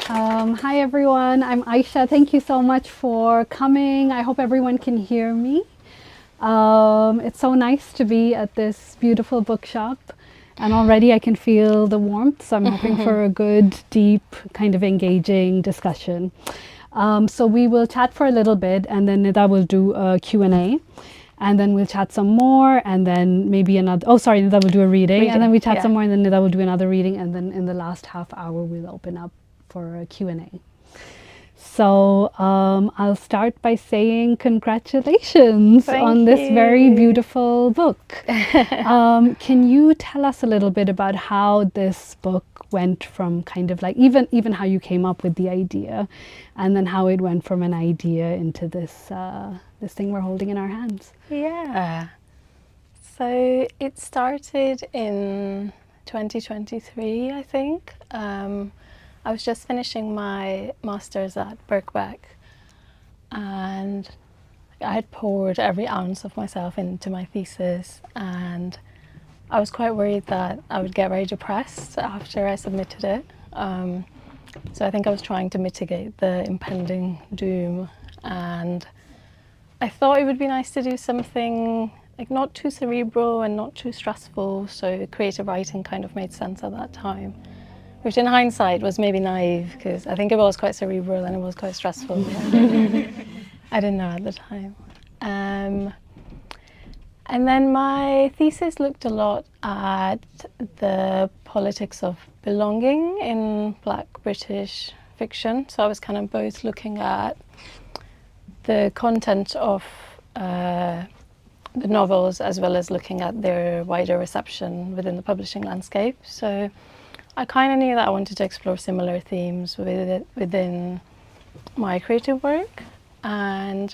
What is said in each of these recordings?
Hi everyone, I'm Ayesha. Thank you so much for coming. I hope everyone can hear me. It's so nice to be at this beautiful bookshop, and already I can feel the warmth, so I'm hoping for a good, deep, kind of engaging discussion. So we will chat for a little bit, and then Nida will do a Q&A, and then we'll chat some more, and then maybe another, Nida will do a reading, and then we chat some more, and then Nida will do another reading, and then in the last half hour we'll open up for a Q&A. So I'll start by saying congratulations on this very beautiful book. Can you tell us a little bit about how this book went from kind of like, even how you came up with the idea, and then how it went from an idea into this, this thing we're holding in our hands? Yeah. So it started in 2023, I think. I was just finishing my master's at Birkbeck, and I had poured every ounce of myself into my thesis, and I was quite worried that I would get very depressed after I submitted it. So I think I was trying to mitigate the impending doom, and I thought it would be nice to do something like not too cerebral and not too stressful, so creative writing kind of made sense at that time, which in hindsight was maybe naive because I think it was quite cerebral and it was quite stressful. I didn't know at the time. And then my thesis looked a lot at the politics of belonging in Black British fiction. So I was kind of both looking at the content of the novels as well as looking at their wider reception within the publishing landscape. So I kind of knew that I wanted to explore similar themes within my creative work. And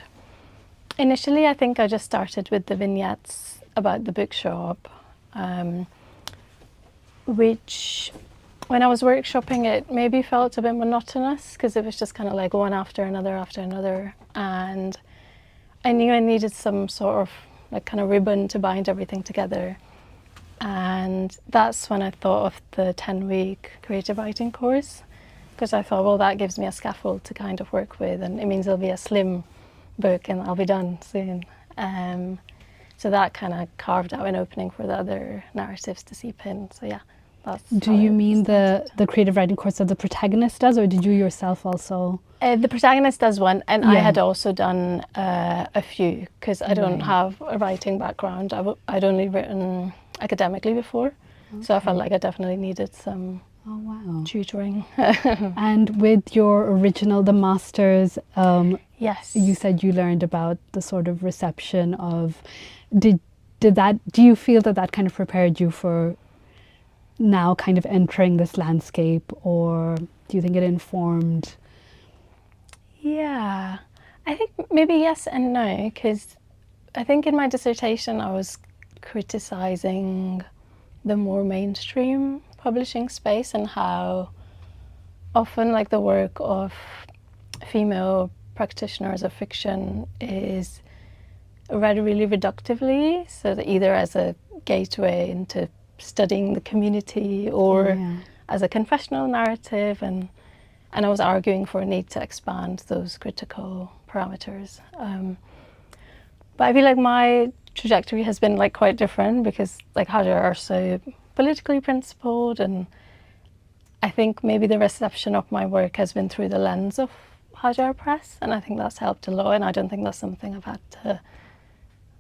initially, I think I just started with the vignettes about the bookshop, which when I was workshopping it maybe felt a bit monotonous because it was just kind of like one after another. And I knew I needed some sort of like kind of ribbon to bind everything together. And that's when I thought of the 10-week creative writing course, because I thought, well, that gives me a scaffold to kind of work with, and it means it'll be a slim book and I'll be done soon. So that kind of carved out an opening for the other narratives to seep in. So yeah, that's. Do you mean the creative writing course that the protagonist does, or did you yourself also? The protagonist does one, and I had also done a few, because I don't have a writing background. I'd only written academically before, so I felt like I definitely needed some tutoring. And with your original, the master's, yes, you said you learned about the sort of reception of, do you feel that kind of prepared you for now kind of entering this landscape, or do you think it informed? Yeah, I think maybe yes and no, because I think in my dissertation I was criticizing the more mainstream publishing space and how often like the work of female practitioners of fiction is read really reductively, so that either as a gateway into studying the community or as a confessional narrative, and I was arguing for a need to expand those critical parameters. But I feel like my trajectory has been like quite different, because like Hajar are so politically principled, and I think maybe the reception of my work has been through the lens of Hajar Press, and I think that's helped a lot, and I don't think that's something I've had to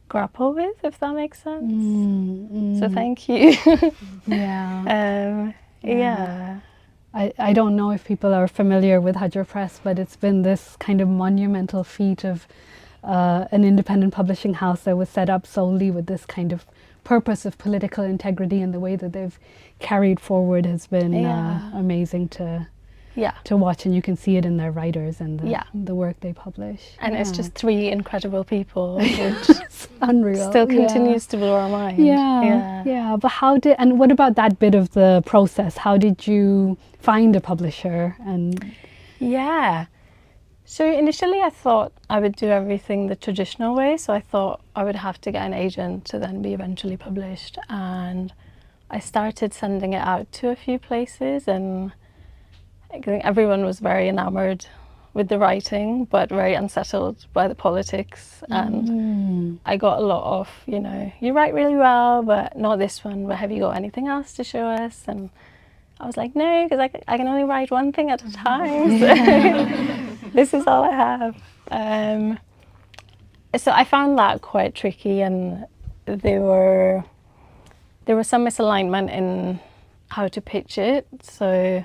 grapple with, if that makes sense. So thank you. I don't know if people are familiar with Hajar Press, but it's been this kind of monumental feat of an independent publishing house that was set up solely with this kind of purpose of political integrity, and the way that they've carried forward has been amazing to watch, and you can see it in their writers and the work they publish. And it's just three incredible people, which it's unreal. Still continues to blow our mind. But and what about that bit of the process? How did you find a publisher? And so initially I thought I would do everything the traditional way, so I thought I would have to get an agent to then be eventually published, and I started sending it out to a few places, and I think everyone was very enamoured with the writing, but very unsettled by the politics. And I got a lot of, you know, you write really well, but not this one. But have you got anything else to show us? And I was like, no, because I can only write one thing at a time. So this is all I have. So I found that quite tricky, and there was some misalignment in how to pitch it. So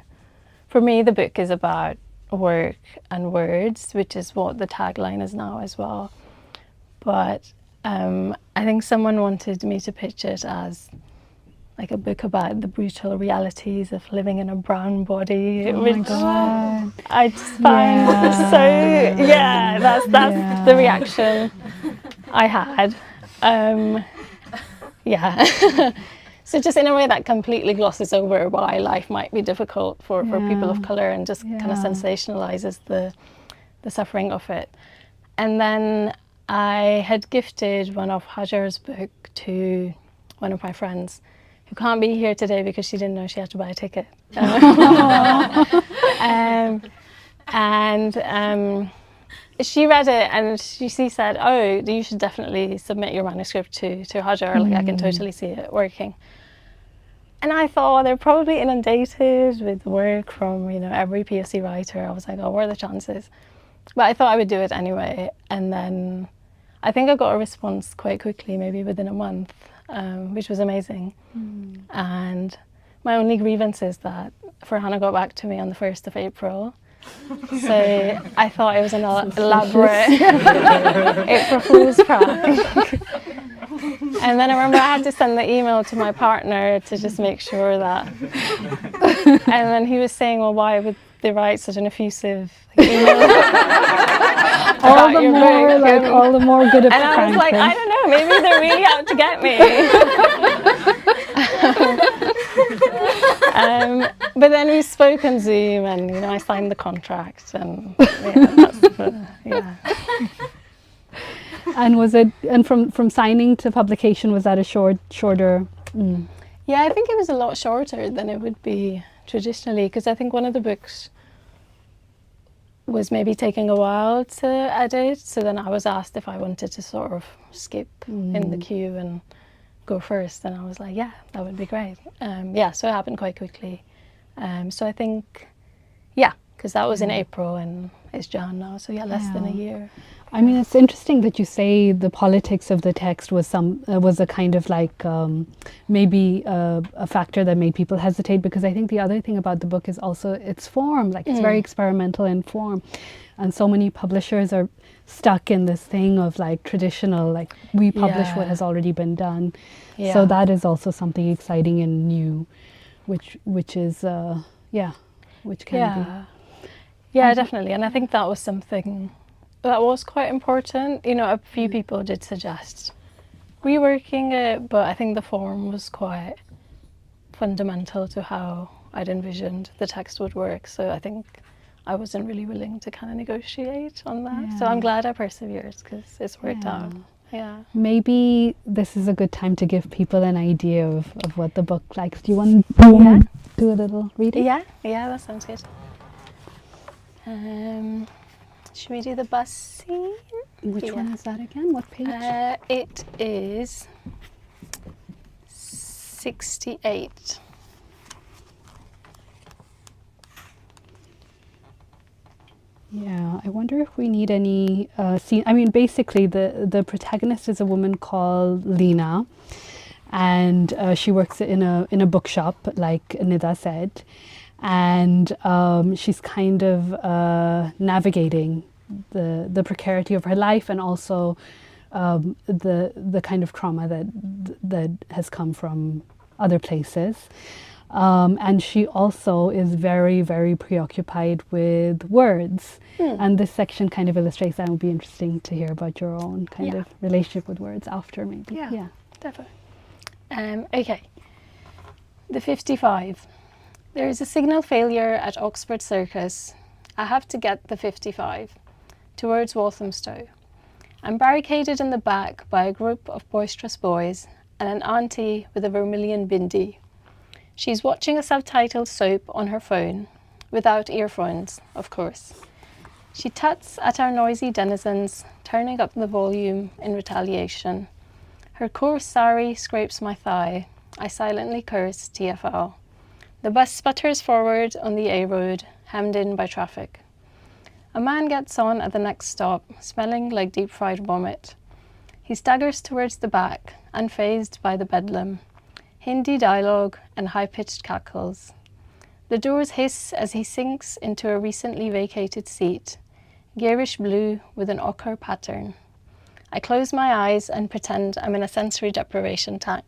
for me, the book is about work and words, which is what the tagline is now as well. But I think someone wanted me to pitch it as like a book about the brutal realities of living in a brown body, which I just find so, that's the reaction I had. So just in a way that completely glosses over why life might be difficult for people of colour, and just kind of sensationalises the suffering of it. And then I had gifted one of Hajar's book to one of my friends, who can't be here today because she didn't know she had to buy a ticket. She read it, and she said, oh, you should definitely submit your manuscript to Hajar, like I can totally see it working. And I thought they're probably inundated with work from, you know, every POC writer. I was like, oh, what are the chances? But I thought I would do it anyway. And then I think I got a response quite quickly, maybe within a month, which was amazing. And my only grievance is that Farhana got back to me on the 1st of April. So I thought it was an elaborate April Fool's prank. And then I remember I had to send the email to my partner to just make sure that. And then he was saying, well, why would they write such an effusive email? all the more good at And I was like, I don't know, maybe they're really out to get me. But then we spoke on Zoom, and, you know, I signed the contract, and And was it, and from signing to publication, was that a shorter? Yeah, I think it was a lot shorter than it would be traditionally, because I think one of the books was maybe taking a while to edit, so then I was asked if I wanted to sort of skip in the queue and go first, and I was like, yeah, that would be great. So it happened quite quickly. So I think, because that was in April and it's Jan now, so less than a year. I mean, it's interesting that you say the politics of the text was a kind of like maybe a factor that made people hesitate, because I think the other thing about the book is also its form. Like, it's very experimental in form, and so many publishers are stuck in this thing of like traditional, like we publish what has already been done. So that is also something exciting and new, which is which can be. Yeah, definitely. And I think that was something that was quite important. You know, a few people did suggest reworking it, but I think the form was quite fundamental to how I'd envisioned the text would work. So I think I wasn't really willing to kind of negotiate on that. So I'm glad I persevered, because it's worked out. Yeah. Maybe this is a good time to give people an idea of what the book likes. Do you want to do a little reading? Yeah, that sounds good. Should we do the bus scene? Which one is that again? What page? It is 68. Yeah, I wonder if we need any scene. I mean, basically, the protagonist is a woman called Lena, and she works in a bookshop, like Nida said, and she's kind of navigating the precarity of her life, and also the kind of trauma that has come from other places. And she also is very, very preoccupied with words. And this section kind of illustrates that. It would be interesting to hear about your own kind of relationship with words after, maybe. Yeah. Definitely. Okay. The 55. There is a signal failure at Oxford Circus. I have to get the 55 towards Walthamstow. I'm barricaded in the back by a group of boisterous boys and an auntie with a vermilion bindi. She's watching a subtitled soap on her phone, without earphones, of course. She tuts at our noisy denizens, turning up the volume in retaliation. Her coarse sari scrapes my thigh. I silently curse TFL. The bus sputters forward on the A road, hemmed in by traffic. A man gets on at the next stop, smelling like deep-fried vomit. He staggers towards the back, unfazed by the bedlam. Hindi dialogue and high-pitched cackles. The doors hiss as he sinks into a recently vacated seat, garish blue with an ochre pattern. I close my eyes and pretend I'm in a sensory deprivation tank.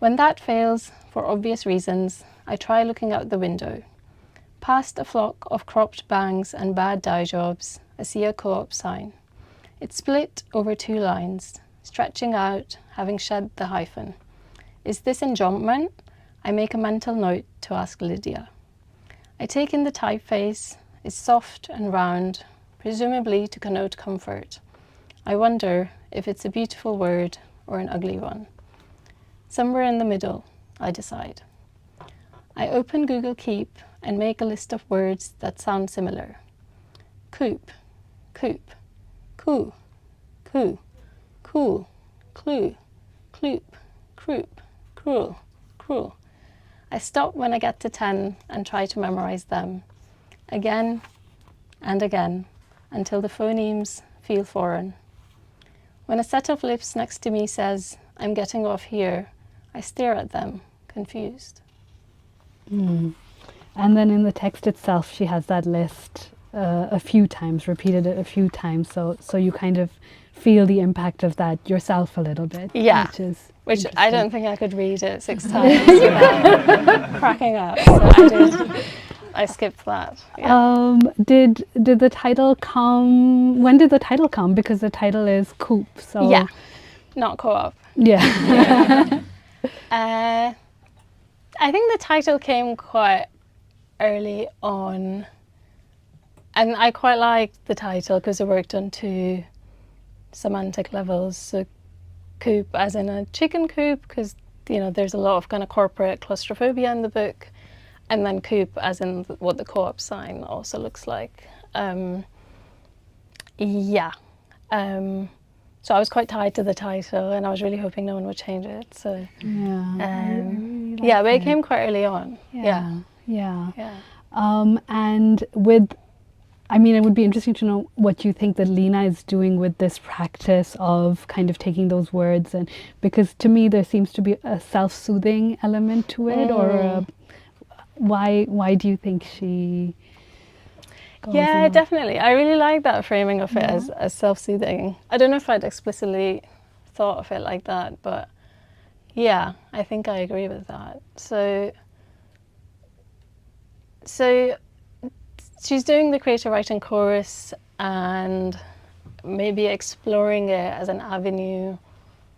When that fails, for obvious reasons, I try looking out the window. Past a flock of cropped bangs and bad dye jobs, I see a co-op sign. It's split over 2 lines, stretching out, having shed the hyphen. Is this enjambment? I make a mental note to ask Lydia. I take in the typeface. It's soft and round, presumably to connote comfort. I wonder if it's a beautiful word or an ugly one. Somewhere in the middle, I decide. I open Google Keep and make a list of words that sound similar. COOP, coop, coo, coo, cool, clue, cloop, croup, cruel, cruel. I stop when I get to 10 and try to memorize them, again and again, until the phonemes feel foreign. When a set of lips next to me says, I'm getting off here, I stare at them, confused. And then in the text itself, she has that list a few times, repeated it a few times, so you kind of feel the impact of that yourself a little bit. Yeah, which I don't think I could read it 6 times without cracking up. So I skipped that. Yeah. Did the title come? When did the title come? Because the title is COOP. So yeah, not co-op. Yeah. I think the title came quite early on, and I quite liked the title because it worked on 2 semantic levels. So coop as in a chicken coop, because there's a lot of kind of corporate claustrophobia in the book, and then coop as in what the co-op sign also looks like. So I was quite tied to the title, and I was really hoping no one would change it. So but it came quite early on. Yeah. And with, I mean, it would be interesting to know what you think that Lena is doing with this practice of kind of taking those words, and because to me there seems to be a self-soothing element to it, or why do you think she goes in definitely. I really like that framing of it as self-soothing. I don't know if I'd explicitly thought of it like that, but yeah, I think I agree with that. So she's doing the creative writing course and maybe exploring it as an avenue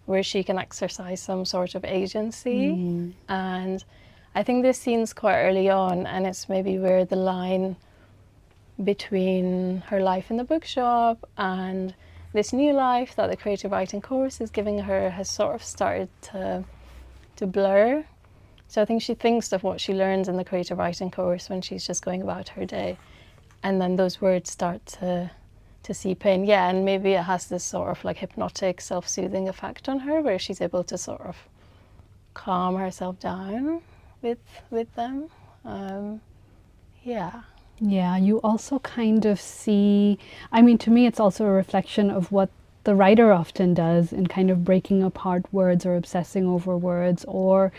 where she can exercise some sort of agency. And I think this scene's quite early on, and it's maybe where the line between her life in the bookshop and this new life that the creative writing course is giving her has sort of started to blur. So I think she thinks of what she learns in the creative writing course when she's just going about her day, and then those words start to seep in. Yeah, and maybe it has this sort of like hypnotic, self-soothing effect on her, where she's able to sort of calm herself down with them. Yeah, you also kind of see, I mean, to me it's also a reflection of what the writer often does in kind of breaking apart words or obsessing over words, or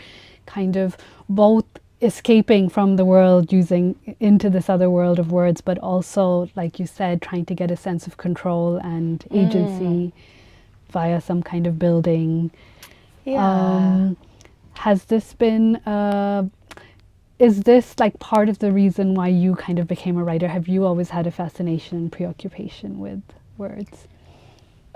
kind of both escaping from the world using into this other world of words, but also, like you said, trying to get a sense of control and agency via some kind of building. Has this been is this like part of the reason why you kind of became a writer? Have you always had a fascination and preoccupation with words?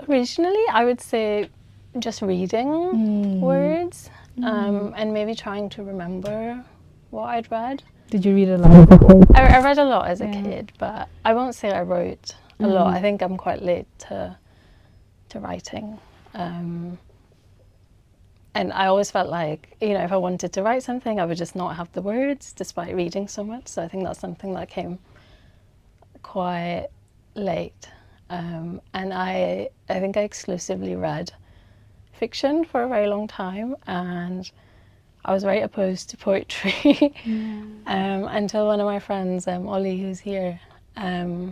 Originally, I would say just reading words, and maybe trying to remember what I'd read. Did you read a lot as a kid? I read a lot as a kid, but I won't say I wrote a lot. I think I'm quite late to writing. And And I always felt like, you know, if I wanted to write something, I would just not have the words despite reading so much. So I think that's something that came quite late. And I think I exclusively read fiction for a very long time, and I was very opposed to poetry until one of my friends, Ollie, who's here,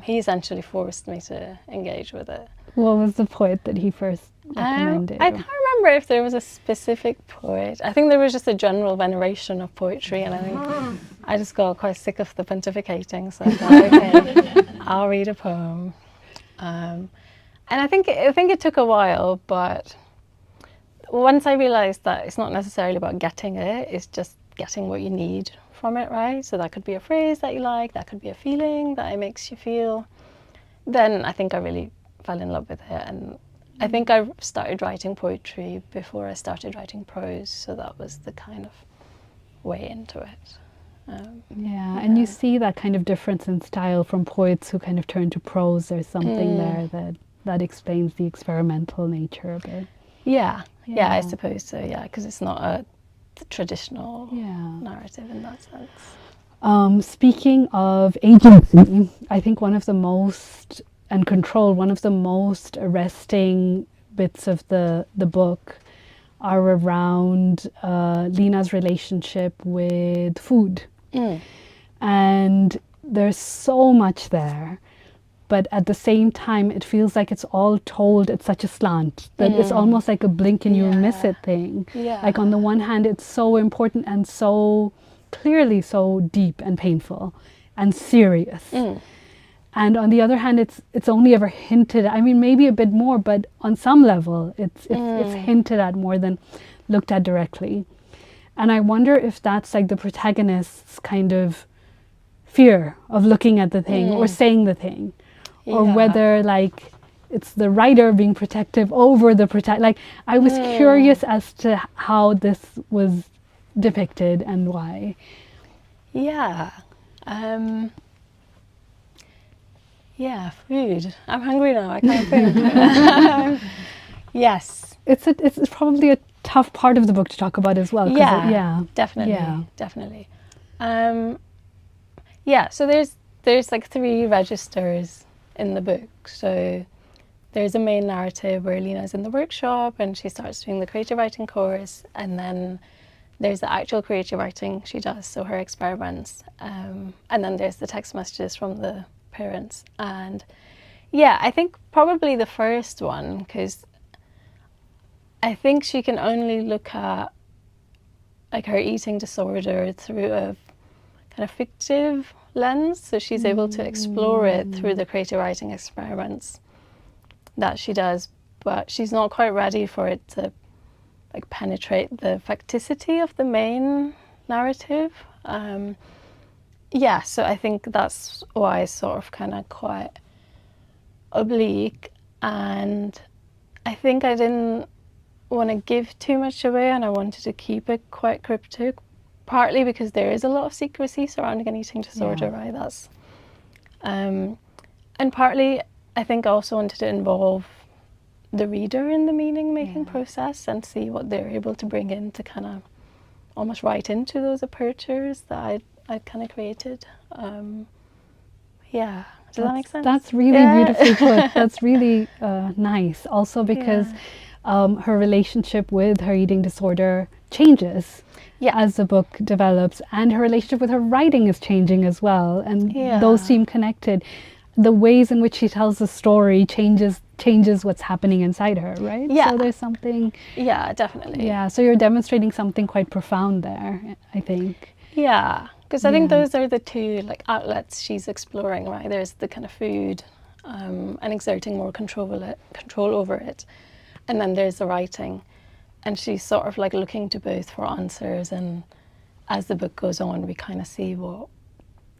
he essentially forced me to engage with it. What was the poet that he first recommended? I can't remember if there was a specific poet. I think there was just a general veneration of poetry, and I think I just got quite sick of the pontificating, so I thought, okay, I'll read a poem. And I think it took a while, but once I realised that it's not necessarily about getting it, it's just getting what you need from it, right? So that could be a phrase that you like, that could be a feeling that it makes you feel. Then I think I really fell in love with it, and I think I started writing poetry before I started writing prose, so that was the kind of way into it. And you see that kind of difference in style from poets who kind of turn to prose. There's something there that explains the experimental nature of it. Yeah, I suppose so, because it's not a traditional narrative in that sense. Speaking of agency, I think one of the most arresting bits of the book are around Lena's relationship with food. And there's so much there, but at the same time it feels like it's all told at such a slant that it's almost like a blink and you miss it thing. Like on the one hand it's so important and so clearly so deep and painful and serious, and on the other hand it's only ever hinted at. I mean, maybe a bit more, but on some level it's hinted at more than looked at directly. And I wonder if that's like the protagonist's kind of fear of looking at the thing or saying the thing, or whether like it's the writer being protective over the like I was curious as to how this was depicted and why. Food. I'm hungry now, I can't think. Yes. It's probably a tough part of the book to talk about as well. Definitely. So there's like 3 registers in the book. So there's a main narrative where Lena's in the workshop and she starts doing the creative writing course, and then there's the actual creative writing she does, so her experiments, and then there's the text messages from the parents. And I think probably the first one, because I think she can only look at like her eating disorder through a kind of fictive lens, so she's able to explore it through the creative writing experiments that she does, but she's not quite ready for it to like penetrate the facticity of the main narrative. So I think that's why it's sort of kind of quite oblique, and I think I didn't want to give too much away and I wanted to keep it quite cryptic, partly because there is a lot of secrecy surrounding an eating disorder, right? That's and partly I think I also wanted to involve the reader in the meaning making process and see what they're able to bring in to kind of almost write into those apertures that I'd kind of created. Does that make sense? That's really beautifully put. That's really nice. Also because her relationship with her eating disorder changes as the book develops, and her relationship with her writing is changing as well, and those seem connected. The ways in which she tells the story changes what's happening inside her, right? So there's something... Yeah, definitely. Yeah, so you're demonstrating something quite profound there, I think. Yeah, because I think those are the 2 like outlets she's exploring, right? There's the kind of food and exerting more control over it. And then there's the writing. And she's sort of like looking to both for answers, and as the book goes on, we kind of see what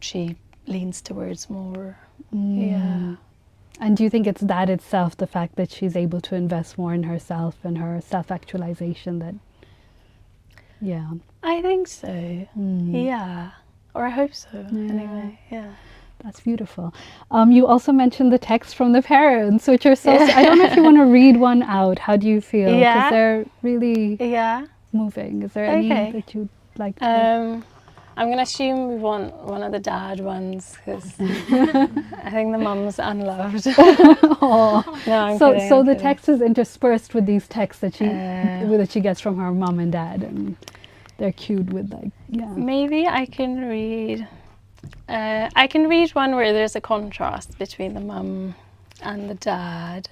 she leans towards more. And do you think it's that itself, the fact that she's able to invest more in herself and her self-actualization, that... I think so. Or I hope so, anyway. That's beautiful. You also mentioned the text from the parents, which are so... I don't know if you want to read one out. How do you feel? Because they're really moving. Is there any Okay. that you'd like to? I'm going to assume we want one of the dad ones because I think the mum's unloved. Oh. No, I'm So, kidding, so I'm the kidding. text is interspersed with these texts that she gets from her mom and dad, and they're cued with like, yeah. Maybe I can read. I can read one where there's a contrast between the mum and the dad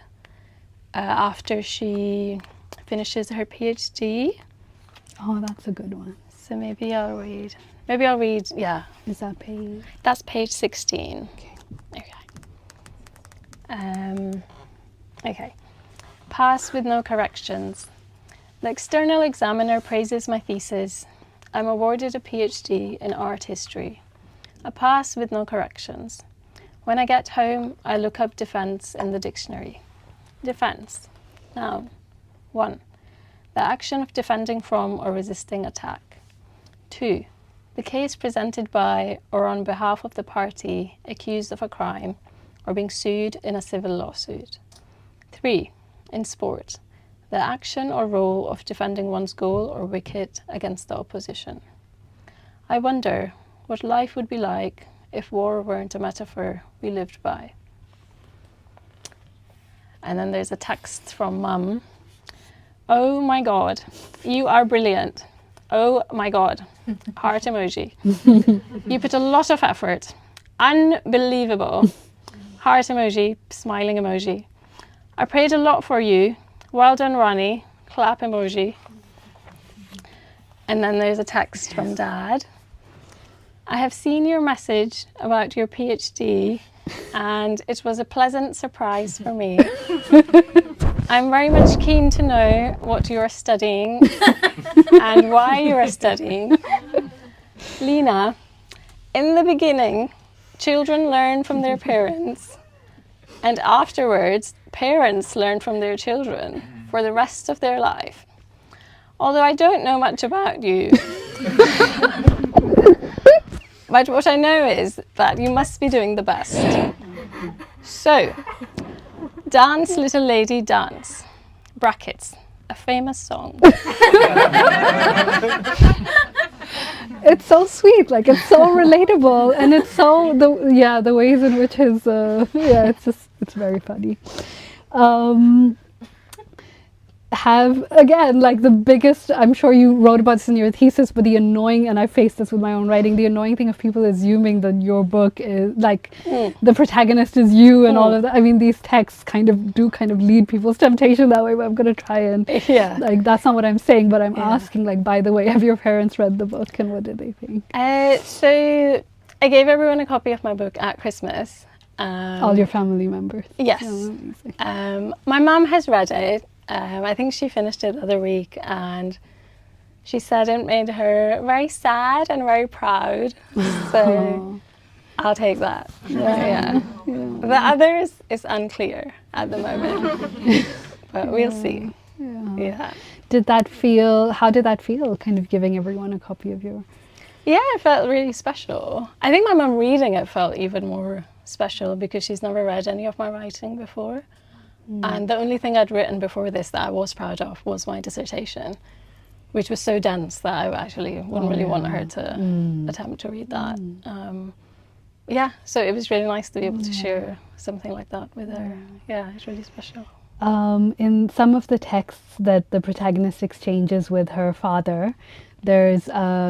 after she finishes her PhD. Oh, that's a good one. So maybe I'll read. Maybe I'll read. Yeah, Is that page? that's page 16. Okay. Okay. Okay. Pass with no corrections. The external examiner praises my thesis. I'm awarded a PhD in art history. A pass with no corrections. When I get home, I look up defense in the dictionary. Defense. Noun. 1. The action of defending from or resisting attack. 2. The case presented by or on behalf of the party accused of a crime or being sued in a civil lawsuit. 3. In sport. The action or role of defending one's goal or wicket against the opposition. I wonder what life would be like if war weren't a metaphor we lived by. And then there's a text from Mum. Oh my God, you are brilliant. Oh my God, heart emoji. You put a lot of effort. Unbelievable. Heart emoji, smiling emoji. I prayed a lot for you. Well done, Ronnie. Clap emoji. And then there's a text from Dad. I have seen your message about your PhD and it was a pleasant surprise for me. I'm very much keen to know what you are studying and why you are studying. Lena, in the beginning, children learn from their parents, and afterwards, parents learn from their children for the rest of their life. Although I don't know much about you, but what I know is that you must be doing the best. So, dance, little lady, dance. Brackets, a famous song. It's so sweet, like it's so relatable, and it's so the ways in which his it's very funny. Have again like the biggest, I'm sure you wrote about this in your thesis, but the annoying, and I faced this with my own writing, the annoying thing of people assuming that your book is like the protagonist is you and all of that. I mean, these texts kind of lead people's temptation that way, but I'm going to try and like that's not what I'm saying, but I'm asking, like, by the way, have your parents read the book and what did they think? So I gave everyone a copy of my book at Christmas. All your family members? Yes. Oh, my mum has read it. I think she finished it the other week and she said it made her very sad and very proud. So I'll take that. Yeah. The others is unclear at the moment, but we'll see. Yeah. How did that feel, kind of giving everyone a copy of your... Yeah, it felt really special. I think my mum reading it felt even more special because she's never read any of my writing before. And the only thing I'd written before this that I was proud of was my dissertation, which was so dense that I actually wouldn't really want her to attempt to read that. So it was really nice to be able to share something like that with her. Yeah, it's really special. In some of the texts that the protagonist exchanges with her father, there's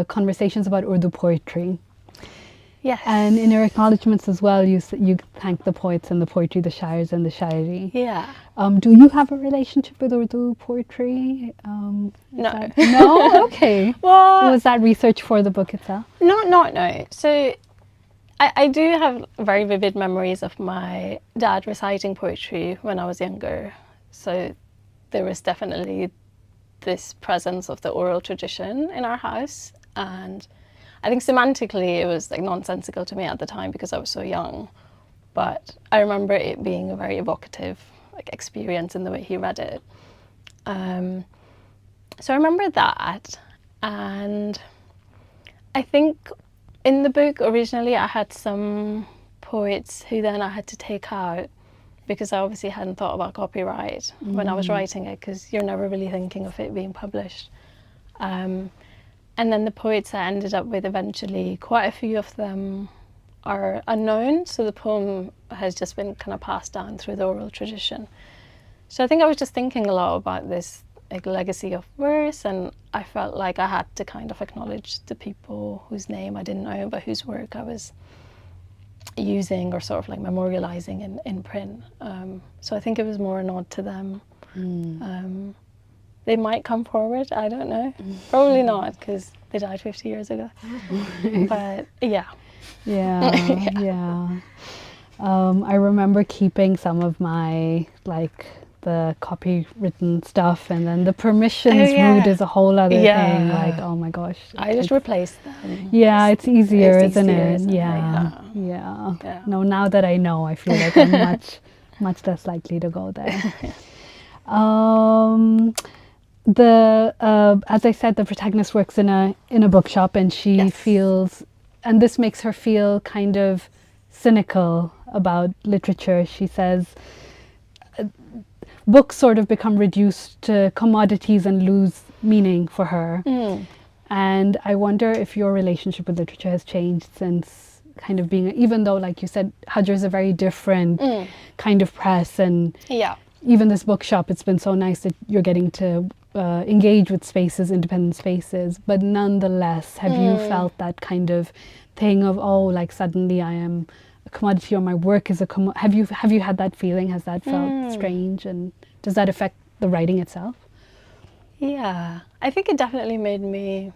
conversations about Urdu poetry. Yes. And in your acknowledgements as well, you thank the poets and the poetry, the shairs and the shairi. Yeah. Do you have a relationship with Urdu poetry? No. No? Okay. Well, was that research for the book itself? No. So I do have very vivid memories of my dad reciting poetry when I was younger. So there was definitely this presence of the oral tradition in our house, and I think semantically it was like nonsensical to me at the time because I was so young, but I remember it being a very evocative like experience in the way he read it. So I remember that, and I think in the book originally I had some poets who then I had to take out because I obviously hadn't thought about copyright when I was writing it, because you're never really thinking of it being published. And then the poets I ended up with eventually, quite a few of them are unknown, so the poem has just been kind of passed down through the oral tradition. So I think I was just thinking a lot about this like legacy of verse, and I felt like I had to kind of acknowledge the people whose name I didn't know, but whose work I was using or sort of like memorializing in print. So I think it was more a nod to them. They might come forward, I don't know. Probably not, because they died 50 years ago. But yeah. Yeah. I remember keeping some of my the copywritten stuff, and then the permissions route is a whole other thing. Like, oh my gosh, I just replaced them. Yeah, it's easier, isn't it? Isn't Yeah. No, now that I know, I feel like I'm much less likely to go there. As I said, the protagonist works in a bookshop, and she feels, and this makes her feel kind of cynical about literature. She says books sort of become reduced to commodities and lose meaning for her. And I wonder if your relationship with literature has changed since kind of being, even though, like you said, Hajr is a very different kind of press, and even this bookshop, it's been so nice that you're getting to engage with spaces, independent spaces, but nonetheless, have you felt that kind of thing of, oh, like suddenly I am a commodity, or my work is a commodity? Have you had that feeling? Has that felt strange, and does that affect the writing itself? Yeah, I think it definitely made me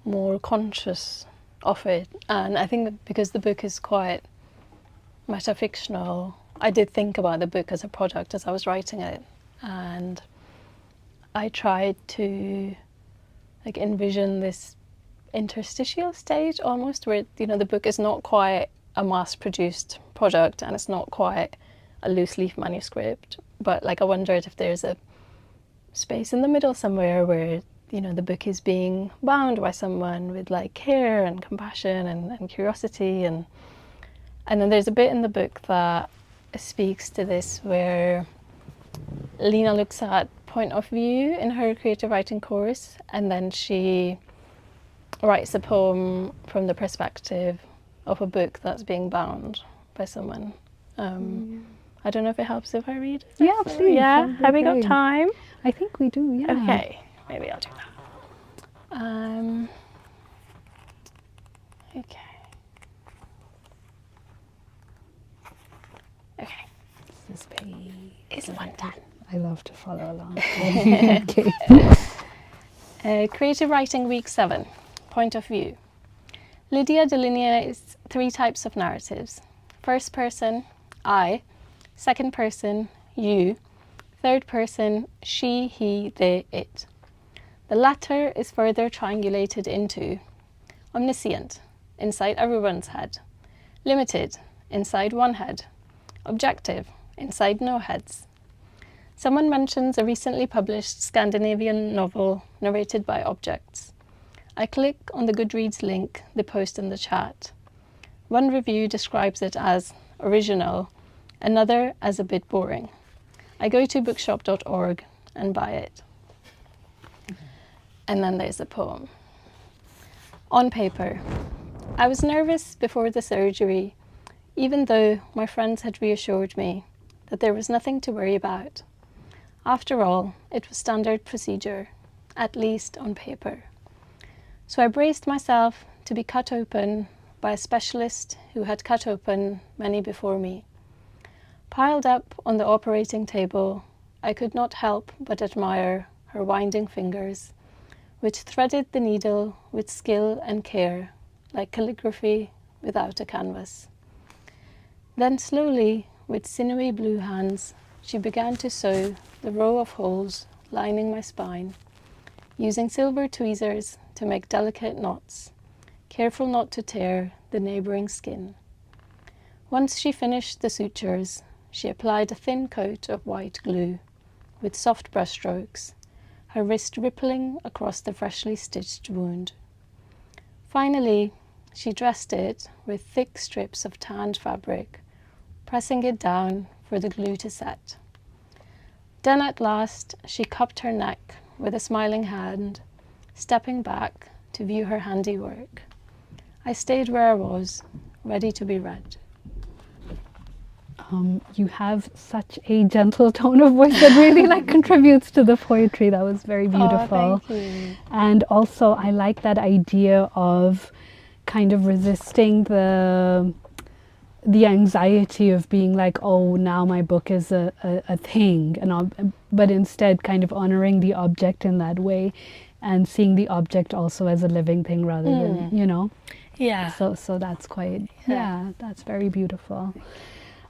more conscious of it, and I think that because the book is quite metafictional, I did think about the book as a product as I was writing it, and I tried to like envision this interstitial stage almost, where the book is not quite a mass-produced product and it's not quite a loose leaf manuscript, but like I wondered if there's a space in the middle somewhere where the book is being bound by someone with like care and compassion and curiosity, and then there's a bit in the book that speaks to this where Lena looks at point of view in her creative writing course, and then she writes a poem from the perspective of a book that's being bound by someone. I don't know if it helps if I read. Yeah, please. Yeah, have we got time? I think we do, yeah. Okay, maybe I'll do that. Okay. This page is 110. I love to follow along. Creative Writing Week 7, Point of View. Lydia delineates 3 types of narratives. First person, I. Second person, you. Third person, she, he, they, it. The latter is further triangulated into omniscient, inside everyone's head. Limited, inside one head. Objective, inside no heads. Someone mentions a recently published Scandinavian novel narrated by objects. I click on the Goodreads link they post in the chat. One review describes it as original, another as a bit boring. I go to bookshop.org and buy it. And then there's a poem. On paper. I was nervous before the surgery, even though my friends had reassured me that there was nothing to worry about. After all, it was standard procedure, at least on paper. So I braced myself to be cut open by a specialist who had cut open many before me. Piled up on the operating table, I could not help but admire her winding fingers, which threaded the needle with skill and care, like calligraphy without a canvas. Then slowly, with sinewy blue hands, she began to sew the row of holes lining my spine, using silver tweezers to make delicate knots, careful not to tear the neighboring skin. Once she finished the sutures, she applied a thin coat of white glue with soft brushstrokes, her wrist rippling across the freshly stitched wound. Finally, she dressed it with thick strips of tanned fabric, pressing it down for the glue to set. Then at last, she cupped her neck with a smiling hand, stepping back to view her handiwork. I stayed where I was, ready to be read. You have such a gentle tone of voice that really like contributes to the poetry. That was very beautiful. Oh, thank you. And also, I like that idea of kind of resisting the anxiety of being like, oh, now my book is a thing, but instead kind of honoring the object in that way, and seeing the object also as a living thing rather than, you know. Yeah. So that's quite, yeah, that's very beautiful.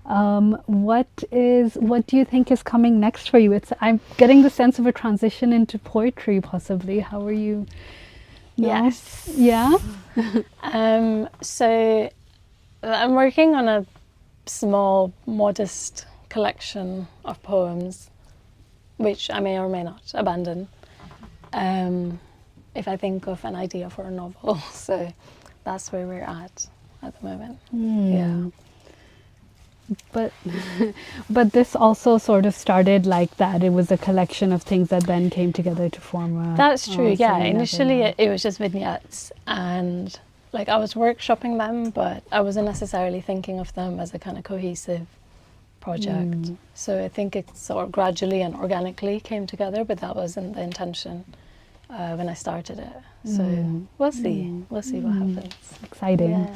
What do you think is coming next for you? I'm getting the sense of a transition into poetry, possibly. How are you? No? Yes. Yeah. So I'm working on a small, modest collection of poems, which I may or may not abandon if I think of an idea for a novel. So that's where we're at the moment. Yeah. But this also sort of started like that. It was a collection of things that then came together to form a... That's true, yeah. so Initially it was just vignettes, and like I was workshopping them, but I wasn't necessarily thinking of them as a kind of cohesive project. So I think it sort of gradually and organically came together, but that wasn't the intention when I started it. So we'll see. We'll see what happens. Exciting.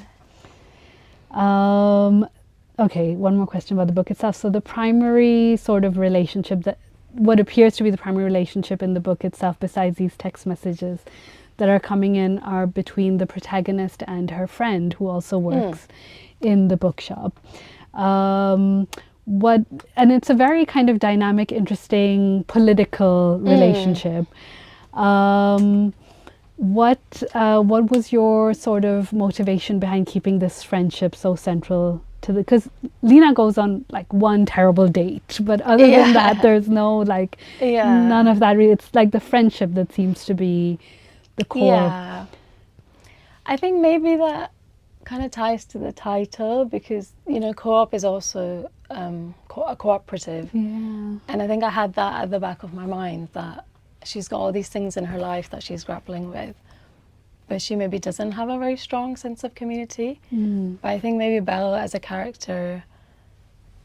Yeah. Okay, one more question about the book itself. So the primary sort of relationship, that what appears to be the primary relationship in the book itself, besides these text messages that are coming in, are between the protagonist and her friend, who also works in the bookshop. And it's a very kind of dynamic, interesting political relationship. What was your sort of motivation behind keeping this friendship so central to the? Because Lena goes on like one terrible date, but other than that, there's no like none of that. Really, it's like the friendship that seems to be the core. Yeah, I think maybe that kind of ties to the title, because you know, co-op is also a cooperative, and I think I had that at the back of my mind, that she's got all these things in her life that she's grappling with, but she maybe doesn't have a very strong sense of community. But I think maybe Belle as a character,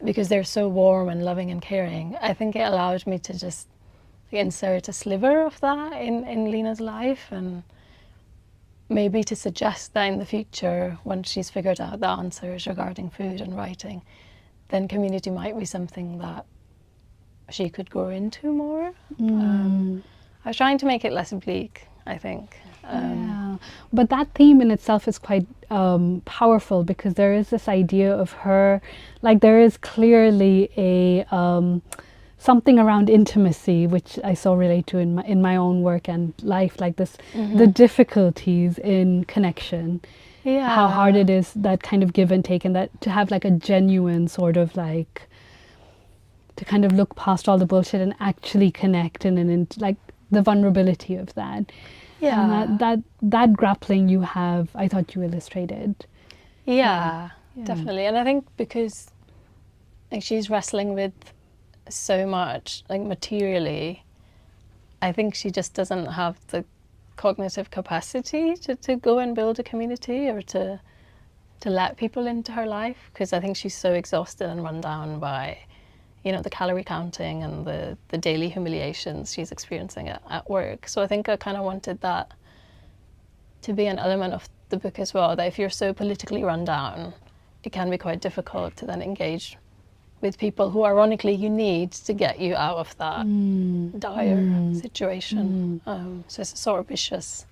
because they're so warm and loving and caring, I think it allowed me to just insert a sliver of that in Lena's life, and maybe to suggest that in the future, when she's figured out the answers regarding food and writing, then community might be something that she could grow into more. I was trying to make it less bleak, I think. But that theme in itself is quite powerful, because there is this idea of her, like there is clearly a something around intimacy, which I so relate to in my own work and life, like this, the difficulties in connection, how hard it is, that kind of give and take, and that to have like a genuine sort of like, to kind of look past all the bullshit and actually connect, and like the vulnerability of that. And that grappling you have, I thought you illustrated. Definitely. And I think because like she's wrestling with so much, like materially, I think she just doesn't have the cognitive capacity to go and build a community, or to let people into her life, because I think she's so exhausted and run down by, you know, the calorie counting and the daily humiliations she's experiencing at work. So I think I kind of wanted that to be an element of the book as well, that if you're so politically run down, it can be quite difficult to then engage with people who, ironically, you need to get you out of that dire situation. So it's a sort of vicious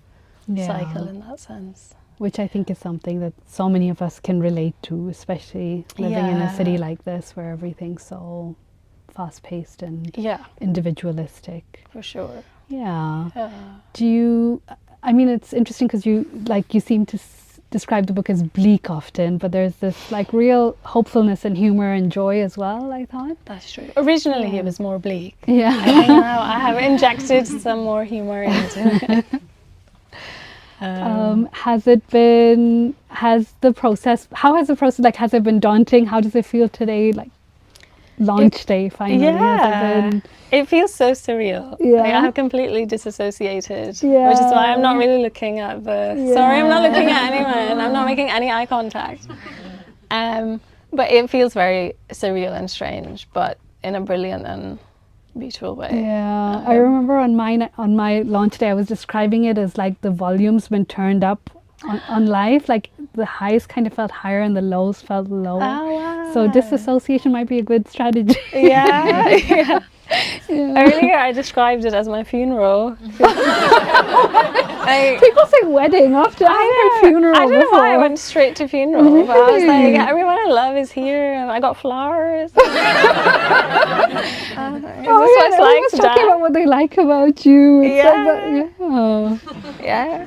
cycle in that sense. Which I think is something that so many of us can relate to, especially living in a city like this, where everything's so fast-paced and individualistic. For sure. Do you, I mean, it's interesting because you seem to describe the book as bleak often, but there's this like real hopefulness and humor and joy as well, I thought. That's true. Originally it was more bleak. I think now I have injected some more humor into it. Has the process, like, has it been daunting? How does it feel today? Like, launch day finally? Has it been... It feels so surreal. Yeah. Like, I have completely disassociated, Yeah. which is why I'm not really looking at the... Yeah. Sorry, I'm not looking at anyone. I'm not making any eye contact. But it feels very surreal and strange, but in a brilliant and beautiful way. Yeah, I remember on my launch day, I was describing it as like the volume's been turned up on life. Like the highs kind of felt higher and the lows felt lower. Oh, wow. So disassociation might be a good strategy. Yeah. Yeah. Yeah. Earlier, I described it as my funeral. People say wedding after I heard funeral. I don't know why I before. went straight to funeral, but I was like, Really? everyone I love is here, and I got flowers. Is Oh, this yeah, what it's like everyone's to talking die? about what they like about you. It's Yeah.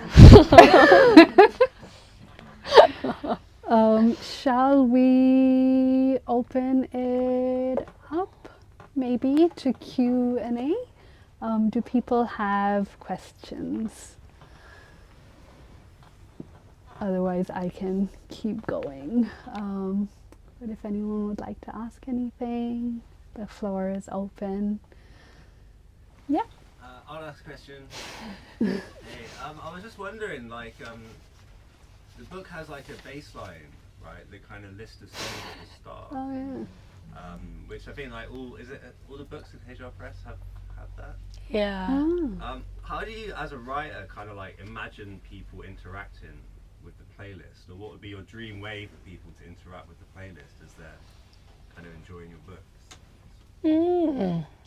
shall we open it up maybe to Q&A? Do people have questions? Otherwise, I can keep going. But if anyone would like to ask anything, the floor is open. Yeah. I'll ask a question. Hey, I was just wondering, like, the book has like a baseline, right? The kind of list of songs at the start. Oh yeah. Which I think like all the books in Pages of Press have that. Yeah. Ah. How do you, as a writer, kind of like imagine people interacting with the playlist, or what would be your dream way for people to interact with the playlist as they're kind of enjoying your books?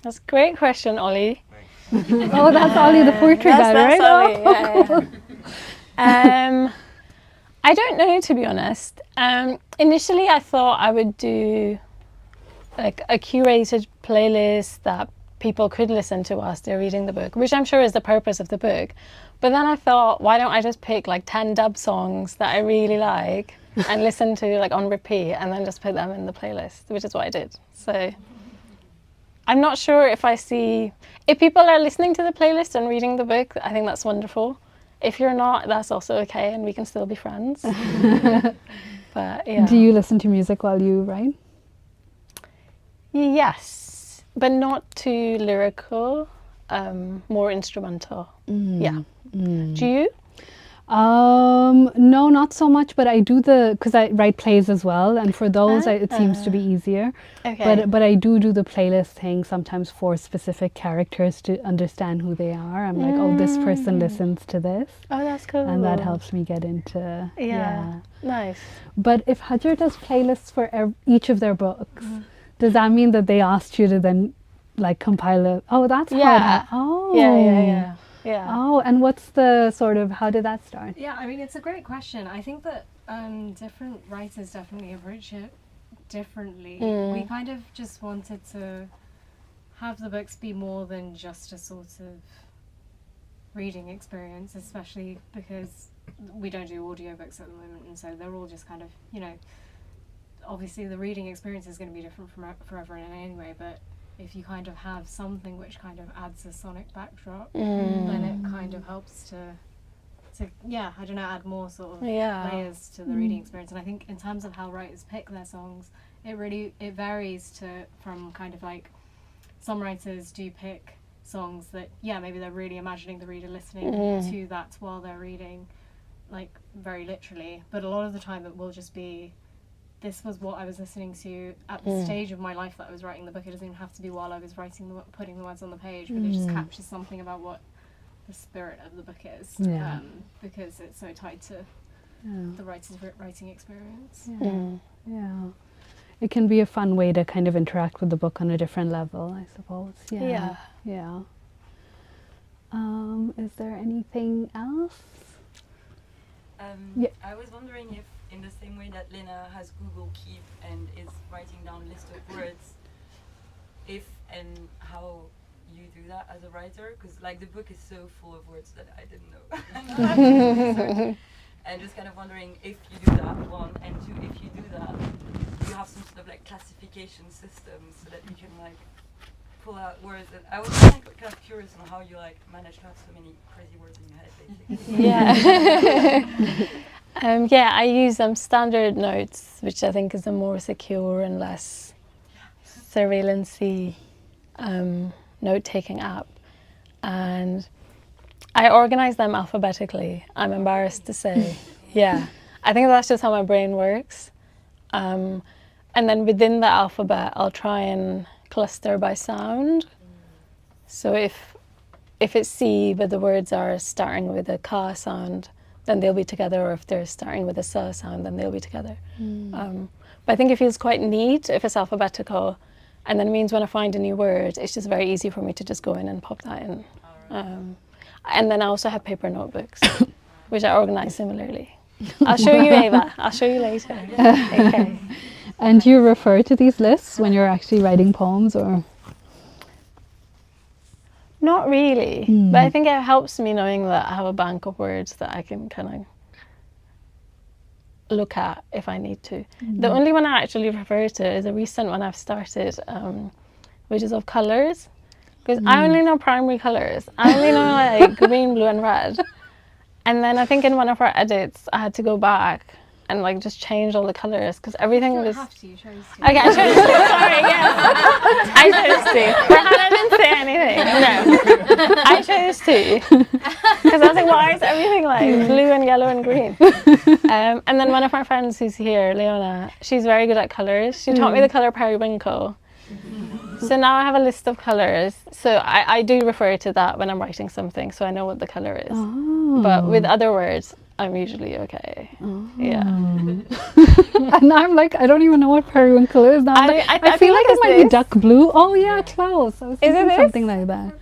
That's a great question, Ollie. Thanks. Oh, that's Ollie the poetry guy, right? Ollie, yeah. I don't know, to be honest. Initially, I thought I would do like a curated playlist that people could listen to whilst they're reading the book, which I'm sure is the purpose of the book. But then I thought, why don't I just pick like 10 dub songs that I really like and listen to like on repeat, and then just put them in the playlist, which is what I did. So I'm not sure if people are listening to the playlist and reading the book, I think that's wonderful. If you're not, that's also okay, and we can still be friends. But yeah. Do you listen to music while you write? Yes, but not too lyrical, more instrumental. Yeah. Do you? No, not so much, but I do because I write plays as well, and for those it seems to be easier. Okay. But I do the playlist thing sometimes for specific characters to understand who they are. I'm like, oh, this person listens to this, Oh, that's cool. and that helps me get into Yeah. Nice. But if Hajar does playlists for each of their books, does that mean that they asked you to then like compile it? Oh, that's how it Yeah. oh. Yeah. Oh, and what's the sort of, how did that start? Yeah, I mean, it's a great question. I think that different writers definitely approach it differently. We kind of just wanted to have the books be more than just a sort of reading experience, especially because we don't do audiobooks at the moment, and so they're all just kind of, obviously the reading experience is going to be different for everyone anyway, but if you kind of have something which kind of adds a sonic backdrop, then it kind of helps to add more sort of layers to the reading experience. And I think in terms of how writers pick their songs, it varies from kind of like, some writers do pick songs that maybe they're really imagining the reader listening to that while they're reading, like very literally, but a lot of the time it will just be, this was what I was listening to at the stage of my life that I was writing the book. It doesn't even have to be while I was putting the words on the page, but it just captures something about what the spirit of the book is, because it's so tied to the writer's writing experience. Yeah. It can be a fun way to kind of interact with the book on a different level, I suppose. Yeah. Is there anything else? I was wondering if, in the same way that Lena has Google Keep and is writing down a list of words, if and how you do that as a writer, because like the book is so full of words that I didn't know. And just kind of wondering if you do that, one, and two, if you do that, do you have some sort of like classification system so that you can like pull out words? And I was kind of curious on how you like manage to have so many crazy words in your head, basically. Yeah, I use standard notes, which I think is a more secure and less surveillance-y note-taking app, and I organise them alphabetically. I'm embarrassed to say. Yeah, I think that's just how my brain works. And then within the alphabet, I'll try and cluster by sound. So if it's C, but the words are starting with a ka sound, then they'll be together, or if they're starting with a sa sound, then they'll be together. But I think it feels quite neat if it's alphabetical, and then it means when I find a new word, it's just very easy for me to just go in and pop that in. And then I also have paper notebooks, which I organise similarly. I'll show you, Ava. I'll show you later. Okay. And do you refer to these lists when you're actually writing poems, or? Not really, but I think it helps me knowing that I have a bank of words that I can kind of look at if I need to. The only one I actually refer to is a recent one I've started, which is of colours, because I only know primary colours. I only know like green, blue and red. And then I think in one of our edits I had to go back and like just change all the colours, because everything You don't was... have to, you chose to. Okay, I chose to. Sorry, yes. I chose to. But Hannah didn't say anything. No. I chose to. Because I was like, why is everything like blue and yellow and green? And then one of my friends who's here, Leona, she's very good at colours. She taught me the colour periwinkle. So now I have a list of colours. So I do refer to that when I'm writing something, so I know what the colour is. Oh. But with other words, I'm usually okay. Yeah. And I'm like, I don't even know what periwinkle is now. I feel like it might be duck blue. Oh yeah, close. I was thinking something like that.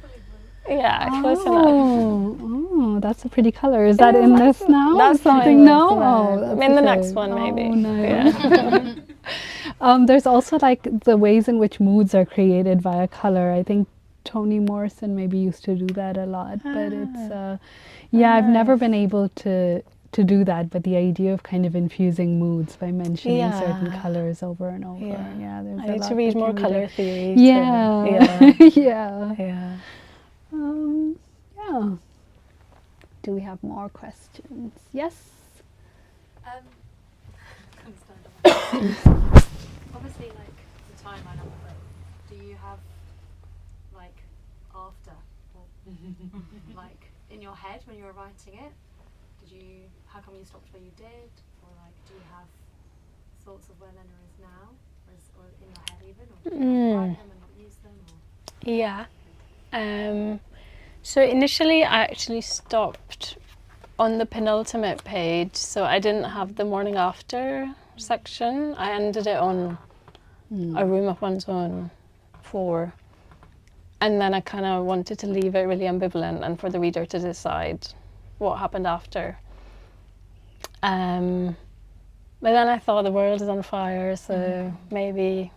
Yeah, close enough. Oh, that's a pretty color. Is that in this now? That's something? No. Oh, That's in the okay. next one maybe. Oh, no. Yeah. There's also like the ways in which moods are created via color. I think Toni Morrison maybe used to do that a lot, but it's I've never been able to do that, but the idea of kind of infusing moods by mentioning certain colors over and over. There's I a need lot to read that more can be colour done. theory. Yeah. Yeah. Yeah. Do we have more questions? Yes. Obviously, like the timeline of the book, do you have like after, or like in your head when you were writing it? How come you stopped where you did, or like do you have thoughts of where Lena is now, or in your head even, or do you write them and not use them? Or? Yeah. So initially I actually stopped on the penultimate page, so I didn't have the morning after section. I ended it on a room of one's own 4. And then I kind of wanted to leave it really ambivalent and for the reader to decide what happened after. But then I thought the world is on fire, so maybe...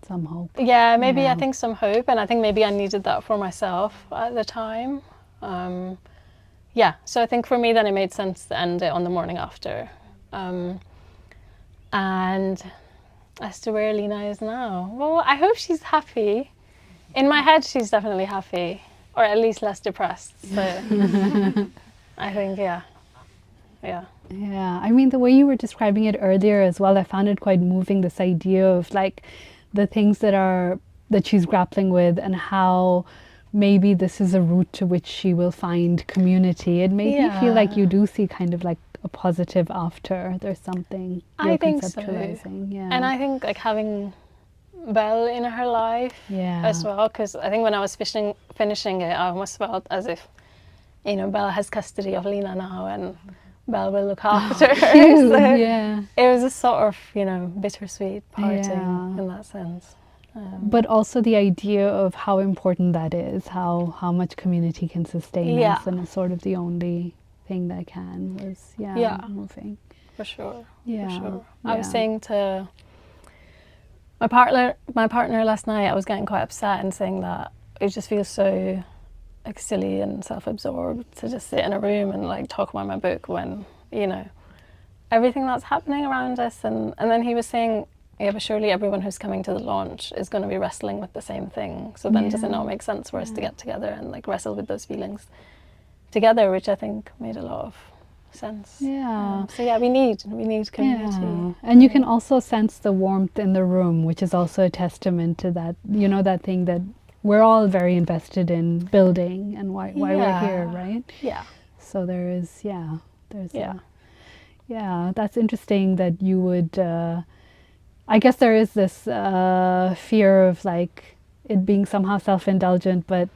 Some hope. Yeah, maybe I think some hope, and I think maybe I needed that for myself at the time. So I think for me then it made sense to end it on the morning after. And as to where Lena is now, well, I hope she's happy. In my head, she's definitely happy, or at least less depressed. So I think, yeah. Yeah, I mean, the way you were describing it earlier as well, I found it quite moving, this idea of like the things that she's grappling with and how maybe this is a route to which she will find community. It made me feel like you do see kind of like a positive after. There's something you're conceptualizing. Yeah. And I think like having Belle in her life as well, because I think when I was finishing it, I almost felt as if, Belle has custody of Lena now and Belle will look after her. So it was a sort of, bittersweet parting in that sense. But also the idea of how important that is, how much community can sustain us, and it's sort of the only thing that can was moving. For sure. Yeah. For sure. I was saying to my partner last night, I was getting quite upset and saying that it just feels so like silly and self-absorbed to just sit in a room and like talk about my book when, everything that's happening around us. And then he was saying, yeah, but surely everyone who's coming to the launch is going to be wrestling with the same thing. So then does it not make sense for us to get together and like wrestle with those feelings together, which I think made a lot of sense. Yeah. So yeah, we need community. Yeah. And you can also sense the warmth in the room, which is also a testament to that, you know, that thing that we're all very invested in building and why we're here, right? Yeah. So there's that's interesting that you would, I guess there is this fear of like it being somehow self-indulgent, but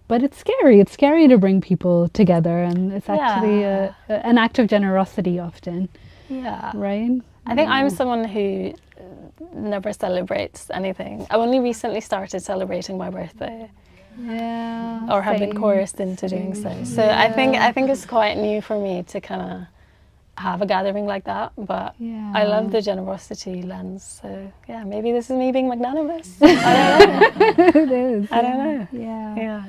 it's scary. It's scary to bring people together, and it's actually an act of generosity often. Yeah. Right? I think I'm someone who never celebrates anything. I only recently started celebrating my birthday. Yeah. Or have been coerced into doing so. So I think it's quite new for me to kind of have a gathering like that. But I love the generosity lens. So yeah, maybe this is me being magnanimous. I don't know. It is. I don't know. Yeah. Yeah.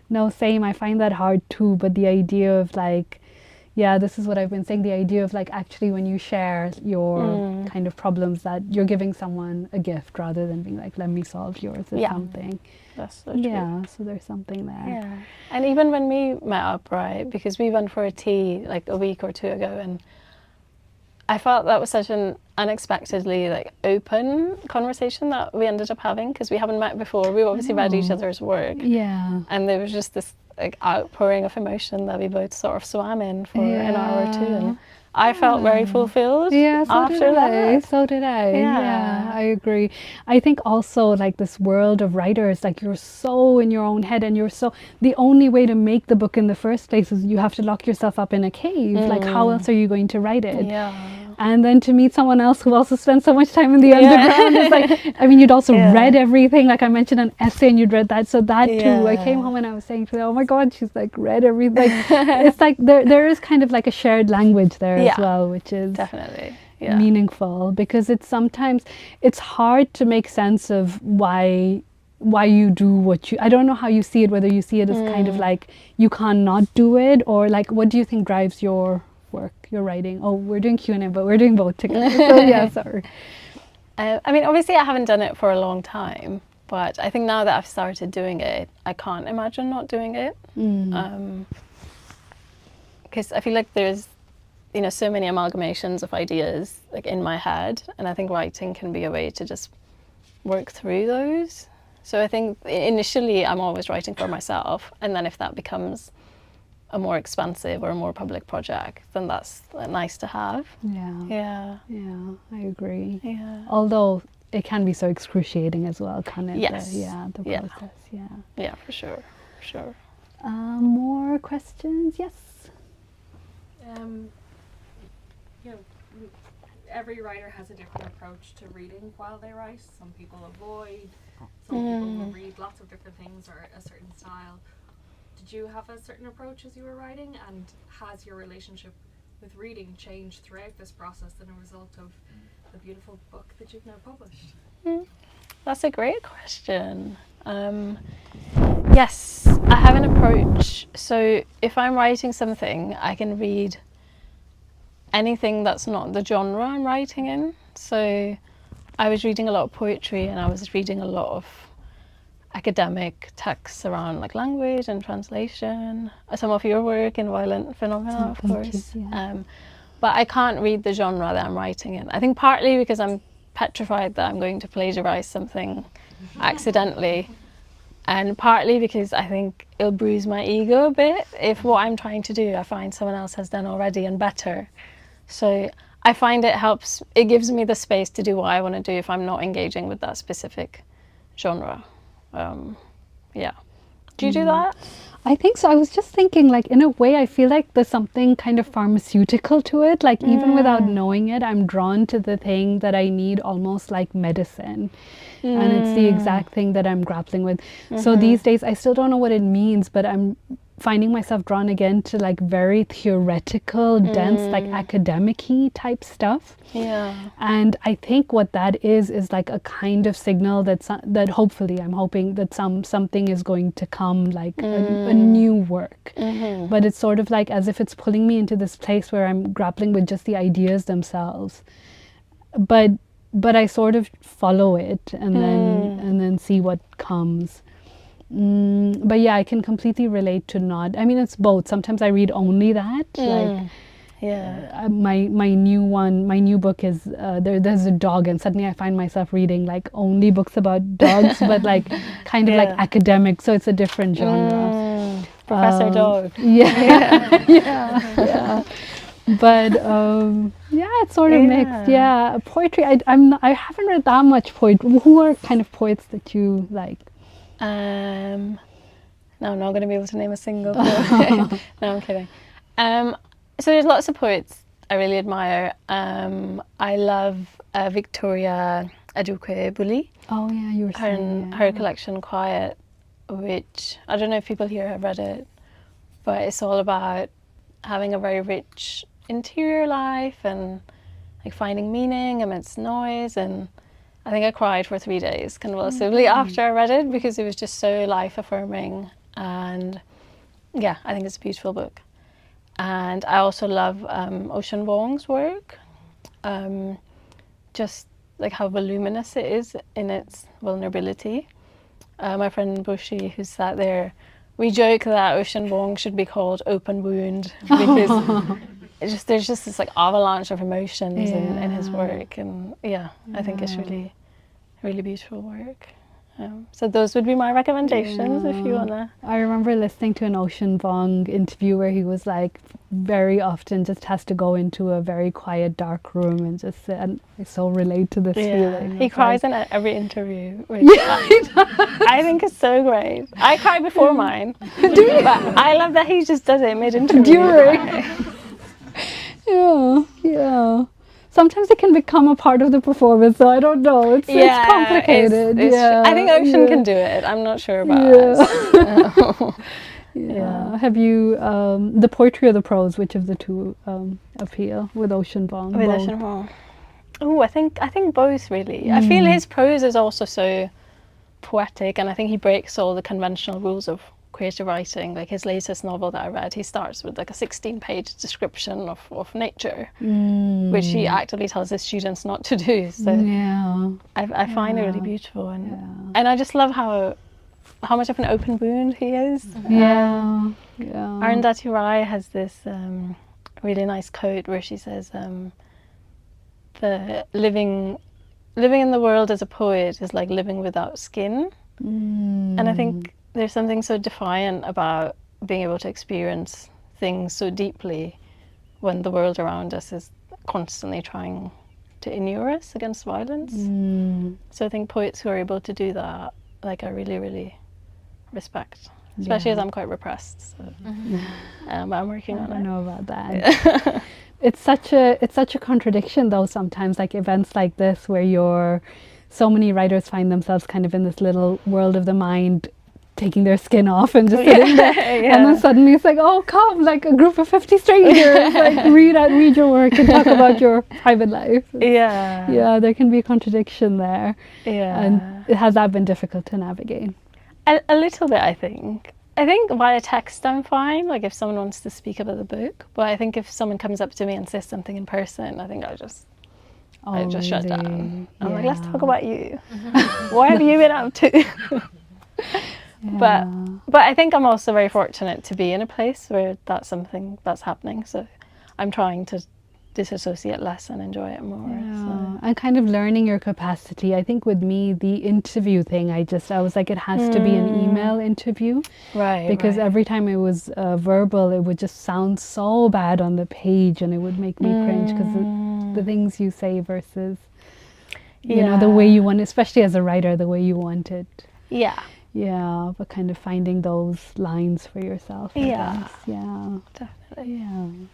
No, same. I find that hard too. But the idea of like, this is what I've been saying. The idea of like actually when you share your kind of problems, that you're giving someone a gift rather than being like, let me solve yours or something. That's so true. Yeah, so there's something there. Yeah. And even when we met up, right, because we went for a tea like a week or two ago, and I felt that was such an unexpectedly like open conversation that we ended up having, because we haven't met before. We've obviously read each other's work. Yeah. And there was just this like outpouring of emotion that we both sort of swam in for an hour or two, and I felt very fulfilled after that. So did I. Yeah, I agree. I think also like this world of writers, like you're so in your own head, and you're so, the only way to make the book in the first place is you have to lock yourself up in a cave. Like how else are you going to write it? Yeah. And then to meet someone else who also spends so much time in the underground is like, I mean, you'd also read everything. Like I mentioned an essay and you'd read that. So that too, I came home and I was saying to her, oh my God, she's like read everything. It's like there is kind of like a shared language there as well, which is definitely meaningful, because it's sometimes, it's hard to make sense of why you do what you, I don't know how you see it, whether you see it as kind of like you can't not do it, or like what do you think drives your work, your writing? Oh, we're doing Q&A, but we're doing both together. So sorry. I mean, obviously I haven't done it for a long time, but I think now that I've started doing it, I can't imagine not doing it. Because I feel like there's, you know, so many amalgamations of ideas like in my head, and I think writing can be a way to just work through those. So I think initially I'm always writing for myself, and then if that becomes a more expansive or a more public project, then that's nice to have. Yeah, I agree. Yeah. Although it can be so excruciating as well, can't it? Yes. The process. Yeah, for sure. More questions? Yes. You know, every writer has a different approach to reading while they write. Some people avoid, some people will read lots of different things or a certain style. Did you have a certain approach as you were writing, and has your relationship with reading changed throughout this process as a result of the beautiful book that you've now published? That's a great question. Yes, I have an approach. So if I'm writing something, I can read anything that's not the genre I'm writing in. So I was reading a lot of poetry, and I was reading a lot of academic texts around like language and translation. Some of your work in violent phenomena, of course. But I can't read the genre that I'm writing in. I think partly because I'm petrified that I'm going to plagiarize something accidentally, and partly because I think it'll bruise my ego a bit if what I'm trying to do I find someone else has done already and better. So I find it gives me the space to do what I want to do if I'm not engaging with that specific genre. Do you do that? I think so. I was just thinking, like, in a way, I feel like there's something kind of pharmaceutical to it. Like, even without knowing it, I'm drawn to the thing that I need almost like medicine. And it's the exact thing that I'm grappling with. So these days, I still don't know what it means, but I'm finding myself drawn again to like very theoretical, dense, like academic-y type stuff. And I think what that is like a kind of signal that hopefully I'm hoping that something is going to come, like a new work. But it's sort of like as if it's pulling me into this place where I'm grappling with just the ideas themselves. But I sort of follow it and then see what comes. But yeah, I can completely relate to not. I mean, it's both. Sometimes I read only that, like, Yeah. My new book is there's a dog, and suddenly I find myself reading like only books about dogs, but like kind of like Yeah. academic, so it's a different genre. Professor Dog. Yeah, yeah. But yeah, it's sort of mixed. Yeah, poetry. I haven't read that much poetry. Who are kind of poets that you like? No, I'm not going to be able to name a single poet. No, I'm kidding. So there's lots of poets I really admire. I love Victoria Adukwe-Bully. Oh yeah, you were saying Her collection Quiet, which I don't know if people here have read it, but it's all about having a very rich interior life and like finding meaning amidst noise. And I think I cried for 3 days convulsively after I read it, because it was just so life affirming. And yeah, I think it's a beautiful book. And I also love Ocean Vuong's work, just like how voluminous it is in its vulnerability. My friend Bushi, who sat there, we joke that Ocean Vuong should be called Open Wound, because there's just this like avalanche of emotions in his work. And I think it's really, really beautiful work. So those would be my recommendations if you wanna. I remember listening to an Ocean Vuong interview where he was like, very often just has to go into a very quiet, dark room and just sit, and I so relate to this feeling. He cries in every interview, which I think is so great. I cry before mine, but I love that he just does it mid-interview. Yeah. Sometimes it can become a part of the performance, so I don't know. It's complicated. I think Ocean can do it. I'm not sure about us. Have you the poetry or the prose? Which of the two appeal with Ocean Vuong? With Ocean Vuong. Oh, I think both really. I feel his prose is also so poetic, and I think he breaks all the conventional rules of creative writing. Like his latest novel that I read, he starts with like a 16-page description of nature, which he actively tells his students not to do. So I find it really beautiful, and I just love how much of an open wound he is. Arundhati Rai has this really nice quote where she says, "The living in the world as a poet is like living without skin," and I think there's something so defiant about being able to experience things so deeply when the world around us is constantly trying to inure us against violence. So I think poets who are able to do that, like, I really, really respect, especially as I'm quite repressed. So, but I'm working on it. I don't know about that. It's such a contradiction though sometimes, like events like this where so many writers find themselves kind of in this little world of the mind, taking their skin off and just sitting there, and then suddenly it's like, oh, come, like a group of 50 strangers, like read your work and talk about your private life. There can be a contradiction there. And has that been difficult to navigate? A little bit, I think via text I'm fine, like if someone wants to speak about the book, but I think if someone comes up to me and says something in person, I think I just shut down. I'm like, let's talk about you. What have you been up to? But I think I'm also very fortunate to be in a place where that's something that's happening, so I'm trying to disassociate less and enjoy it more. And kind of learning your capacity. I think with me, the interview thing, I was like, it has to be an email interview, because every time it was verbal, it would just sound so bad on the page, and it would make me cringe, because the things you say versus you know, the way you want it, especially as a writer, the way you want it. But kind of finding those lines for yourself, I guess. Definitely.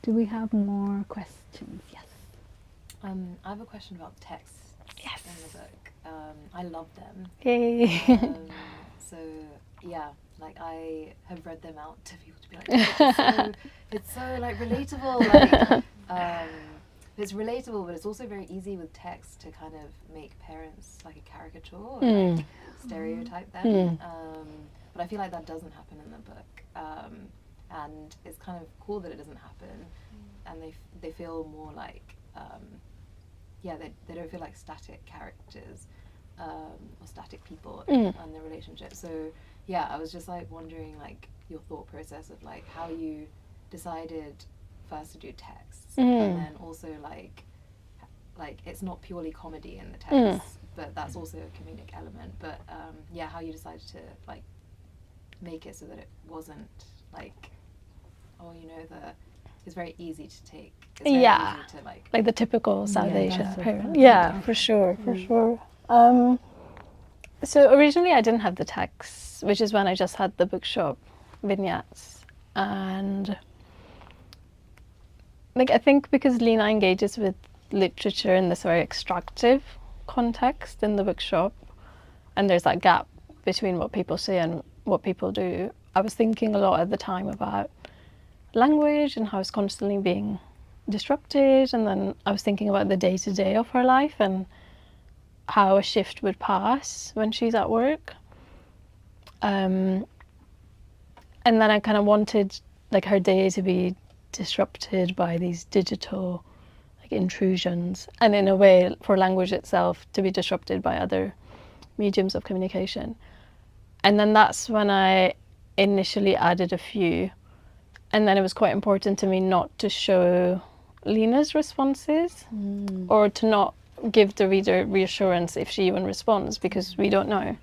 Do we have more questions? Yes. I have a question about the texts in the book. I love them. Yay. So yeah, like I have read them out to people to be like, it's so like relatable. Like it's relatable, but it's also very easy with text to kind of make parents like a caricature or like stereotype them. But I feel like that doesn't happen in the book. And it's kind of cool that it doesn't happen, and they feel more like they don't feel like static characters or static people and their relationship. So I was just like wondering like your thought process of like how you decided first to do texts, and then also like it's not purely comedy in the text, but that's also a comedic element. But yeah, how you decided to like make it so that it wasn't like, oh, you know, it's very easy to take. It's very easy to like the typical South Asian that's so parent. funny. Yeah, for sure. So originally I didn't have the text, which is when I just had the bookshop vignettes. And like I think because Lena engages with literature in this very extractive context in the bookshop, and there's that gap between what people say and what people do, I was thinking a lot at the time about language and how it's constantly being disrupted, and then I was thinking about the day-to-day of her life and how a shift would pass when she's at work. And then I kind of wanted like her day to be disrupted by these digital like intrusions, and in a way for language itself to be disrupted by other mediums of communication. And then that's when I initially added a few, and then it was quite important to me not to show Lena's responses or to not give the reader reassurance if she even responds, because we don't know.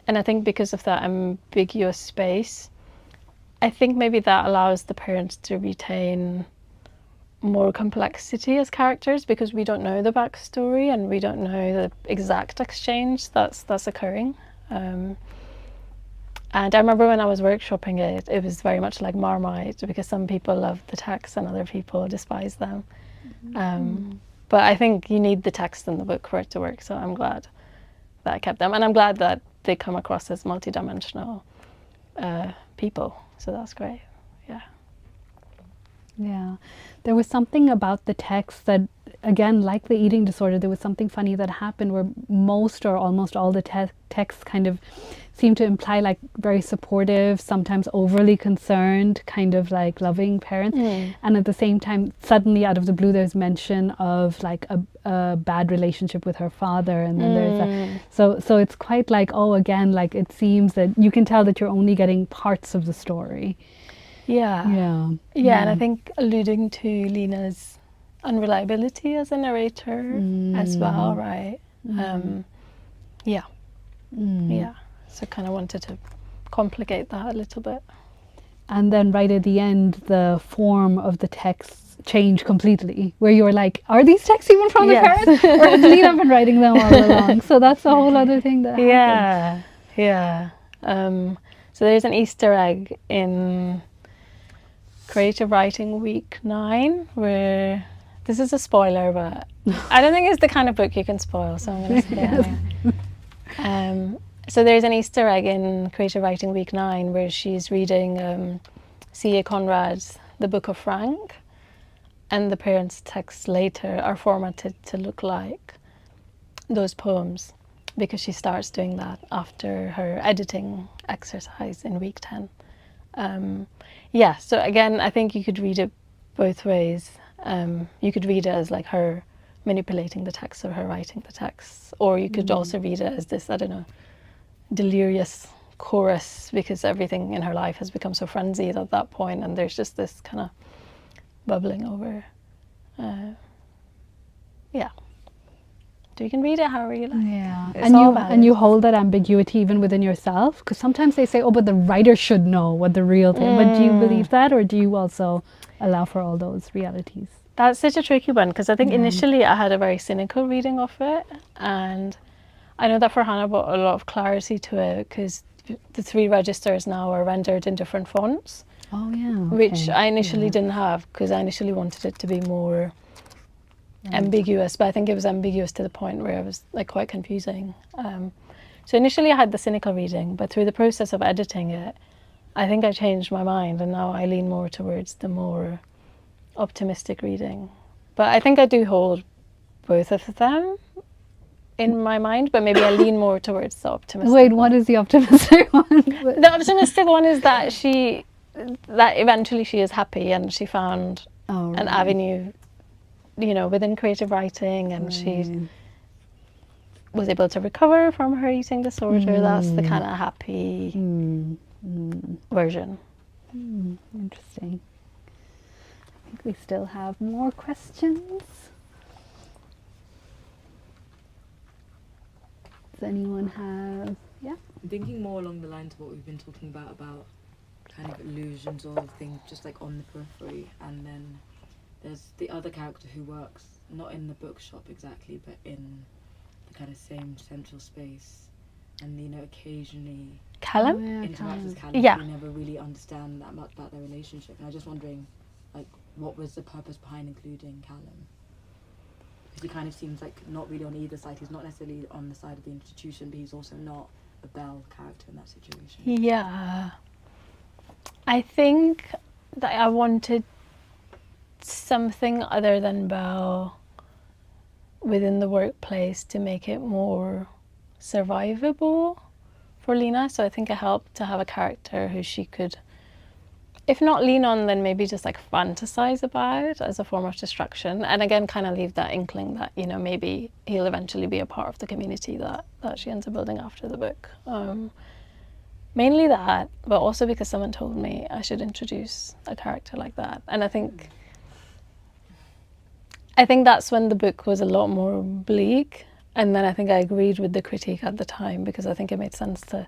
And I think because of that ambiguous space, I think maybe that allows the parents to retain more complexity as characters, because we don't know the backstory and we don't know the exact exchange that's occurring. And I remember when I was workshopping it, it was very much like Marmite, because some people love the text and other people despise them. But I think you need the text in the book for it to work, so I'm glad that I kept them. And I'm glad that they come across as multidimensional people, so that's great. Yeah, there was something about the text that, again, like the eating disorder, there was something funny that happened where most or almost all the texts kind of seemed to imply like very supportive, sometimes overly concerned, kind of like loving parents. And at the same time, suddenly out of the blue, there's mention of like a bad relationship with her father. And then there's so it's quite like, oh, again, like it seems that you can tell that you're only getting parts of the story. Yeah, and I think alluding to Lena's unreliability as a narrator as well, right? So kind of wanted to complicate that a little bit. And then right at the end, the form of the text changed completely, where you were like, are these texts even from the parents? Or has Lena been writing them all along? So that's a whole other thing that happens. So there's an Easter egg in Creative Writing Week 9, where, this is a spoiler, but I don't think it's the kind of book you can spoil, so I'm going to say it anyway. So there's an Easter egg in Creative Writing Week 9 where she's reading C.A. Conrad's The Book of Frank, and the parents' texts later are formatted to look like those poems, because she starts doing that after her editing exercise in week 10. So again, I think you could read it both ways. You could read it as like her manipulating the text or her writing the text, or you could also read it as this, I don't know, delirious chorus, because everything in her life has become so frenzied at that point, and there's just this kind of bubbling over. So you can read it however you like. Yeah, It's all valid. and you hold that ambiguity even within yourself, because sometimes they say, oh, but the writer should know what the real thing. But do you believe that, or do you also allow for all those realities? That's such a tricky one, because I think initially I had a very cynical reading of it, and I know that for Hannah brought a lot of clarity to it, because the 3 registers now are rendered in different fonts. Oh yeah, okay. Which I initially didn't have, because I initially wanted it to be more ambiguous, but I think it was ambiguous to the point where it was like quite confusing. So initially I had the cynical reading, but through the process of editing it, I think I changed my mind, and now I lean more towards the more optimistic reading. But I think I do hold both of them in my mind, but maybe I lean more towards the optimistic. Wait, what is the optimistic one? The optimistic one is that eventually she is happy, and she found an avenue, you know, within creative writing, and she was able to recover from her eating disorder. That's the kind of happy version. Interesting. think we still have more questions. Does anyone have? Yeah. I'm thinking more along the lines of what we've been talking about kind of illusions of things just like on the periphery, and then there's the other character who works not in the bookshop exactly, but in the kind of same central space, and you know, occasionally Callum? Yeah, interacts with Callum. Callum. Yeah. We never really understand that much about their relationship, and I was just wondering, like, what was the purpose behind including Callum? Because he kind of seems like not really on either side. He's not necessarily on the side of the institution, but he's also not a Belle character in that situation. Yeah. I think that I wanted something other than Belle within the workplace to make it more survivable for Lena. So I think it helped to have a character who she could, if not lean on, then maybe just like fantasize about as a form of distraction. And again, kind of leave that inkling that, you know, maybe he'll eventually be a part of the community that she ends up building after the book. Mainly that, but also because someone told me I should introduce a character like that. And I think that's when the book was a lot more bleak. And then I think I agreed with the critique at the time, because I think it made sense to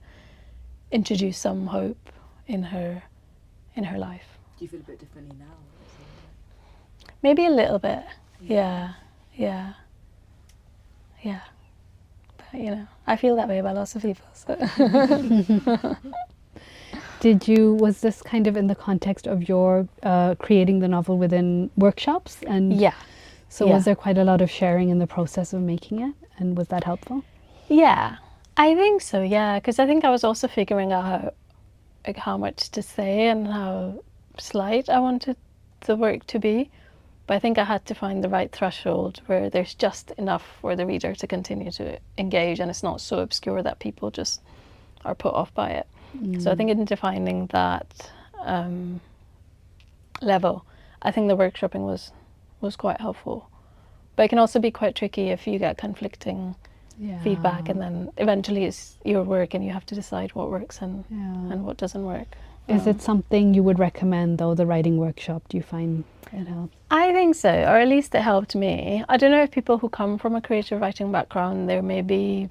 introduce some hope in her life. Do you feel a bit differently now? Maybe a little bit. Yeah. But, you know, I feel that way about lots of people. So. Was this kind of in the context of your creating the novel within workshops? And Yeah. so was there quite a lot of sharing in the process of making it? And was that helpful? Yeah, I think so, yeah. Because I think I was also figuring out how much to say and how slight I wanted the work to be. But I think I had to find the right threshold where there's just enough for the reader to continue to engage, and it's not so obscure that people just are put off by it. So I think in defining that level, I think the workshopping was quite helpful. But it can also be quite tricky if you get conflicting feedback, and then eventually it's your work and you have to decide what works and what doesn't work. Is it something you would recommend, though, the writing workshop? Do you find it helps? I think so, or at least it helped me. I don't know if people who come from a creative writing background, they're maybe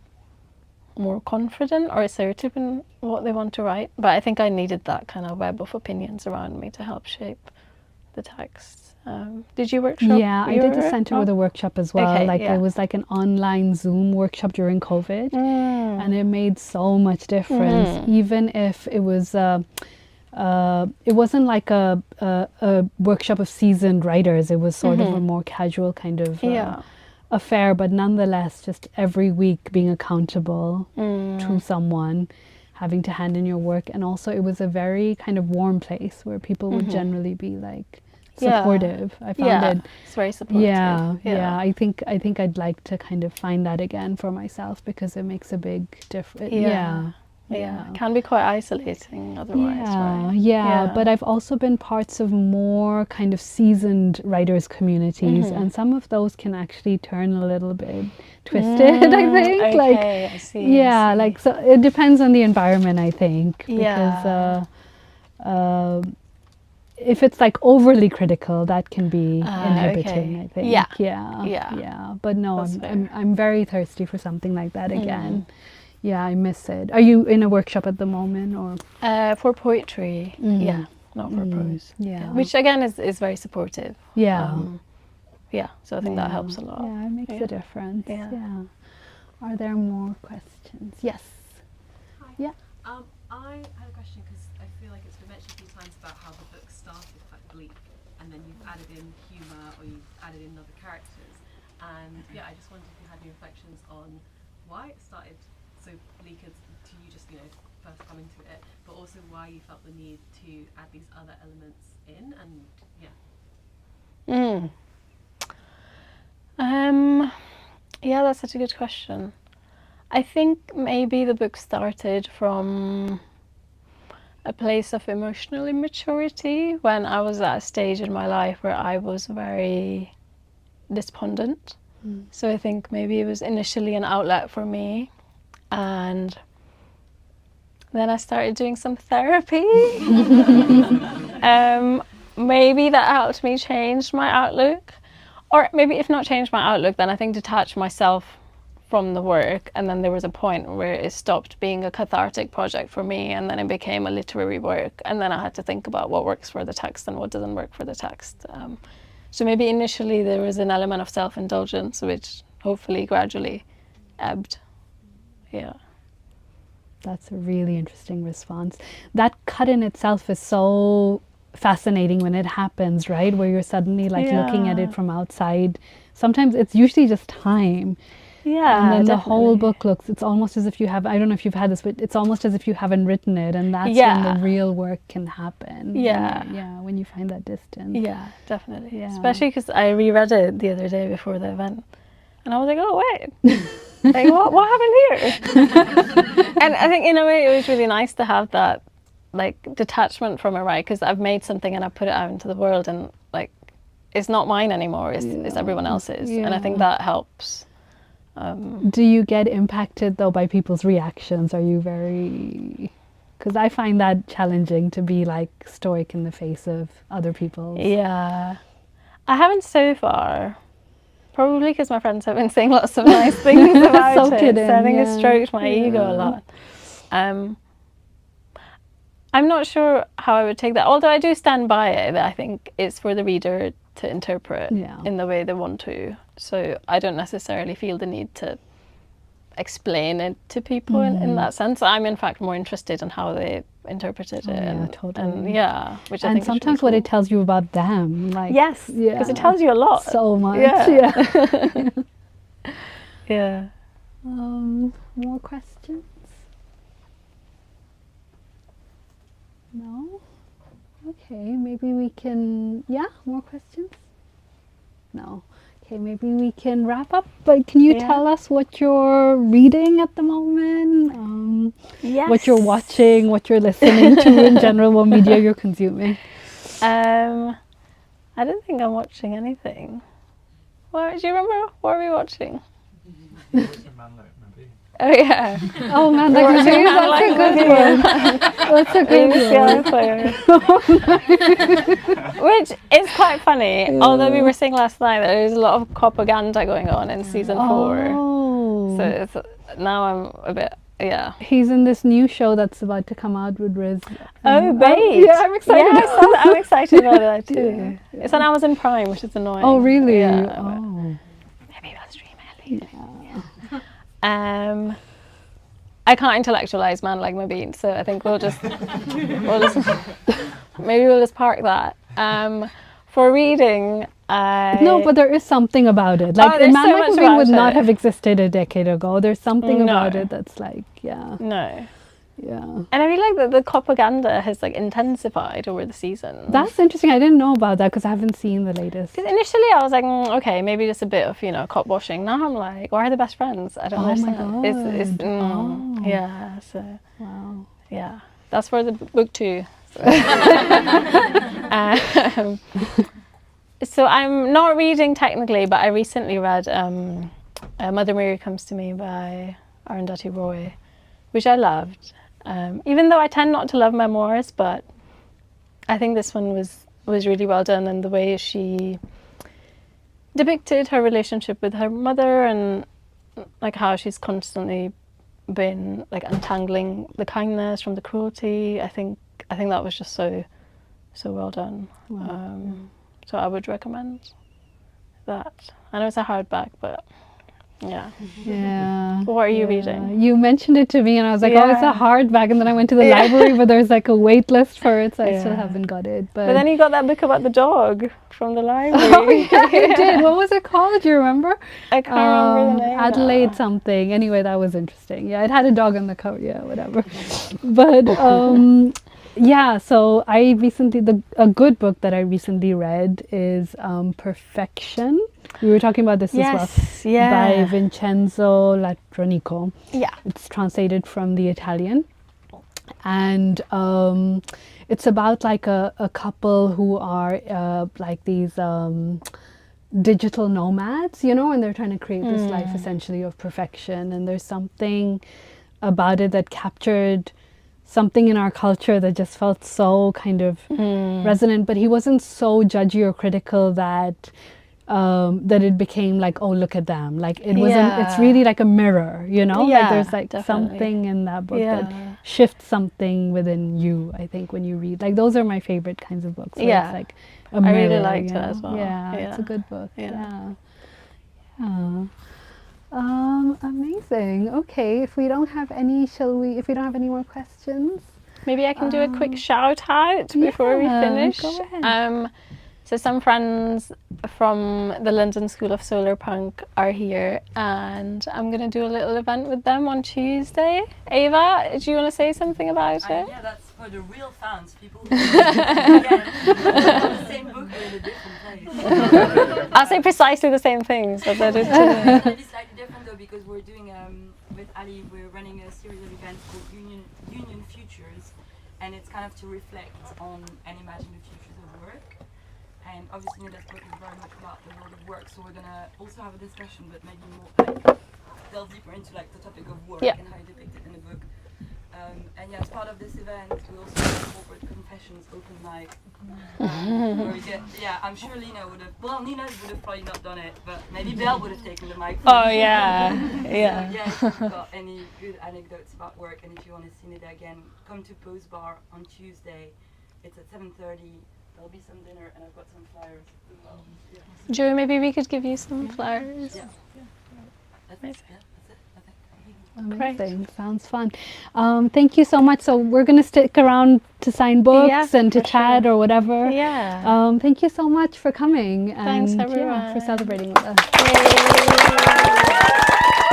more confident or assertive in what they want to write, but I think I needed that kind of web of opinions around me to help shape the text. Did you workshop? Yeah, I did the Centre with a workshop as well. Okay, it was like an online Zoom workshop during COVID, and it made so much difference. Even if it was, it wasn't like a workshop of seasoned writers. It was sort of a more casual kind of affair, but nonetheless, just every week being accountable to someone, having to hand in your work, and also it was a very kind of warm place where people would generally be like supportive. I found it. It's very supportive. Yeah. I think I'd like to kind of find that again for myself, because it makes a big difference. It can be quite isolating otherwise, right? But I've also been parts of more kind of seasoned writers communities, and some of those can actually turn a little bit twisted, I think. Okay, I see. So it depends on the environment, I think, because if it's like overly critical, that can be inhibiting, I think. But no, I'm very thirsty for something like that again. Yeah, I miss it. Are you in a workshop at the moment, or for poetry? Yeah, not for prose. Yeah, which again is very supportive. So I think that helps a lot. Yeah, it makes a difference. Yeah. Are there more questions? Yes. Hi. Yeah. I had a question, because I feel like it's been mentioned a few times about how the book started quite bleak, and then you've added in humour, or you've added in other characters, and I just wondered if you had any reflections on why it started so bleak as to you just first coming to it, but also why you felt the need to add these other elements in, and that's such a good question. I think maybe the book started from a place of emotional immaturity when I was at a stage in my life where I was very despondent. So I think maybe it was initially an outlet for me, and then I started doing some therapy. maybe that helped me change my outlook. Or maybe if not change my outlook, then I think detach myself from the work, and then there was a point where it stopped being a cathartic project for me, and then it became a literary work, and then I had to think about what works for the text and what doesn't work for the text. So maybe initially there was an element of self-indulgence, which hopefully gradually ebbed. Yeah. That's a really interesting response. That cut in itself is so fascinating when it happens, right? Where you're suddenly like looking at it from outside. Sometimes it's usually just time. Yeah, and then the definitely. whole book looks, it's almost as if you have, I don't know if you've had this, but it's almost as if you haven't written it, and that's when the real work can happen. Yeah. When you find that distance. Yeah, definitely. Yeah. Especially because I reread it the other day before the event, and I was like, oh wait, like what happened here? And I think in a way it was really nice to have that like detachment from it, right? Because I've made something and I put it out into the world, and like it's not mine anymore, it's everyone else's. And I think that helps. Do you get impacted though by people's reactions? Are you very, because I find that challenging to be like stoic in the face of other people's. Yeah, I haven't so far. Probably because my friends have been saying lots of nice things about it. Kidding, so I think it's stroked my ego a lot. I'm not sure how I would take that, although I do stand by it. I think it's for the reader to interpret in the way they want to. So I don't necessarily feel the need to explain it to people in that sense. I'm in fact more interested in how they interpreted it. Totally. And which I and think sometimes is really what it tells you about them, like because it tells you a lot. So much. Yeah. More questions? No? Okay, maybe we can, more questions? No. Okay, maybe we can wrap up, but can you tell us what you're reading at the moment? What you're watching, what you're listening to in general, what media you're consuming? I don't think I'm watching anything. What, do you remember? What are we watching? Oh yeah. Oh man, that's a good one. That's a good one. Which is quite funny. Although we were saying last night that there's a lot of propaganda going on in season 4. So it's, now I'm a bit, He's in this new show that's about to come out with Riz. Babe. Yeah, I'm excited. Yeah, I'm excited about that too. It's on Amazon Prime, which is annoying. Oh really? Yeah, maybe I'll stream it later. I can't intellectualize Man Like My Beans, so I think we'll just maybe we'll just park that. For reading, no, but there is something about it. Like Man Like My Beans would not have existed a decade ago. There's something about it that's like, And I feel like that the propaganda has like intensified over the seasons. That's interesting. I didn't know about that because I haven't seen the latest. Because initially I was like, okay, maybe just a bit of, cop washing. Now I'm like, why are they best friends? I don't understand. Yeah. That's for the book 2. So I'm not reading technically, but I recently read Mother Mary Comes to Me by Arundhati Roy, which I loved. Even though I tend not to love memoirs, but I think this one was really well done, and the way she depicted her relationship with her mother and like how she's constantly been like untangling the kindness from the cruelty. I think that was just so well done. Wow. So I would recommend that. I know it's a hardback, but yeah. What are you reading? You mentioned it to me and I was like, oh, it's a hardback, and then I went to the library, but there's like a wait list for it, so I still haven't got it. But then you got that book about the dog from the library. Oh yeah, you did. What was it called? Do you remember? I can't remember the name. Adelaide something. Anyway, that was interesting. Yeah, it had a dog on the cover. Yeah, whatever. But so I recently, a good book that I recently read is Perfection. We were talking about this as well. By Vincenzo Latronico. Yeah. It's translated from the Italian. And it's about like a couple who are like these digital nomads, and they're trying to create this life essentially of perfection. And there's something about it that captured something in our culture that just felt so kind of resonant, but he wasn't so judgy or critical that that it became like, oh, look at them. Like it wasn't, it's really like a mirror, you know? Like Yeah, there's like definitely. something in that book Yeah. that shifts something within you, I think, when you read. Like those are my favorite kinds of books. Where Yeah. It's like a I mirror, really liked you it know? as well. Yeah, it's a Yeah. good book. Yeah. Yeah. Amazing. Okay, if we don't have any, if we don't have any more questions? Maybe I can do a quick shout out before we yeah, finish. go ahead. So some friends from the London School of Solar Punk are here, and I'm going to do a little event with them on Tuesday. Ava, do you want to say something about it? Yeah, that's for the real fans, people who the same book but in a different place. I'll say precisely the same things as I did It's today. going to be slightly different though, because we're doing, with Ali, we're running a series of events called Union Futures, and it's kind of to reflect on and imagine the futures of work. And obviously Nida's book is very much about the world of work, so we're going to also have a discussion, but maybe more like delve deeper into like the topic of work and how you depict it in the book. And yeah, as part of this event, we also have corporate confessions open mic. Where we get, I'm sure Nina would have probably not done it, but maybe Belle would have taken the mic. Oh yeah, So, yeah. if you've got any good anecdotes about work, and if you want to see Nida again, come to Pose Bar on Tuesday. It's at 7:30. There'll be some dinner, and I've got some flyers as well. Yeah. Joe, maybe we could give you some flowers. Yeah. That's it. I think. Amazing. Sounds fun. Thank you so much. So we're going to stick around to sign books and to chat or whatever. Yeah. Thank you so much for coming. Thanks, and everyone. for celebrating with us. Yay.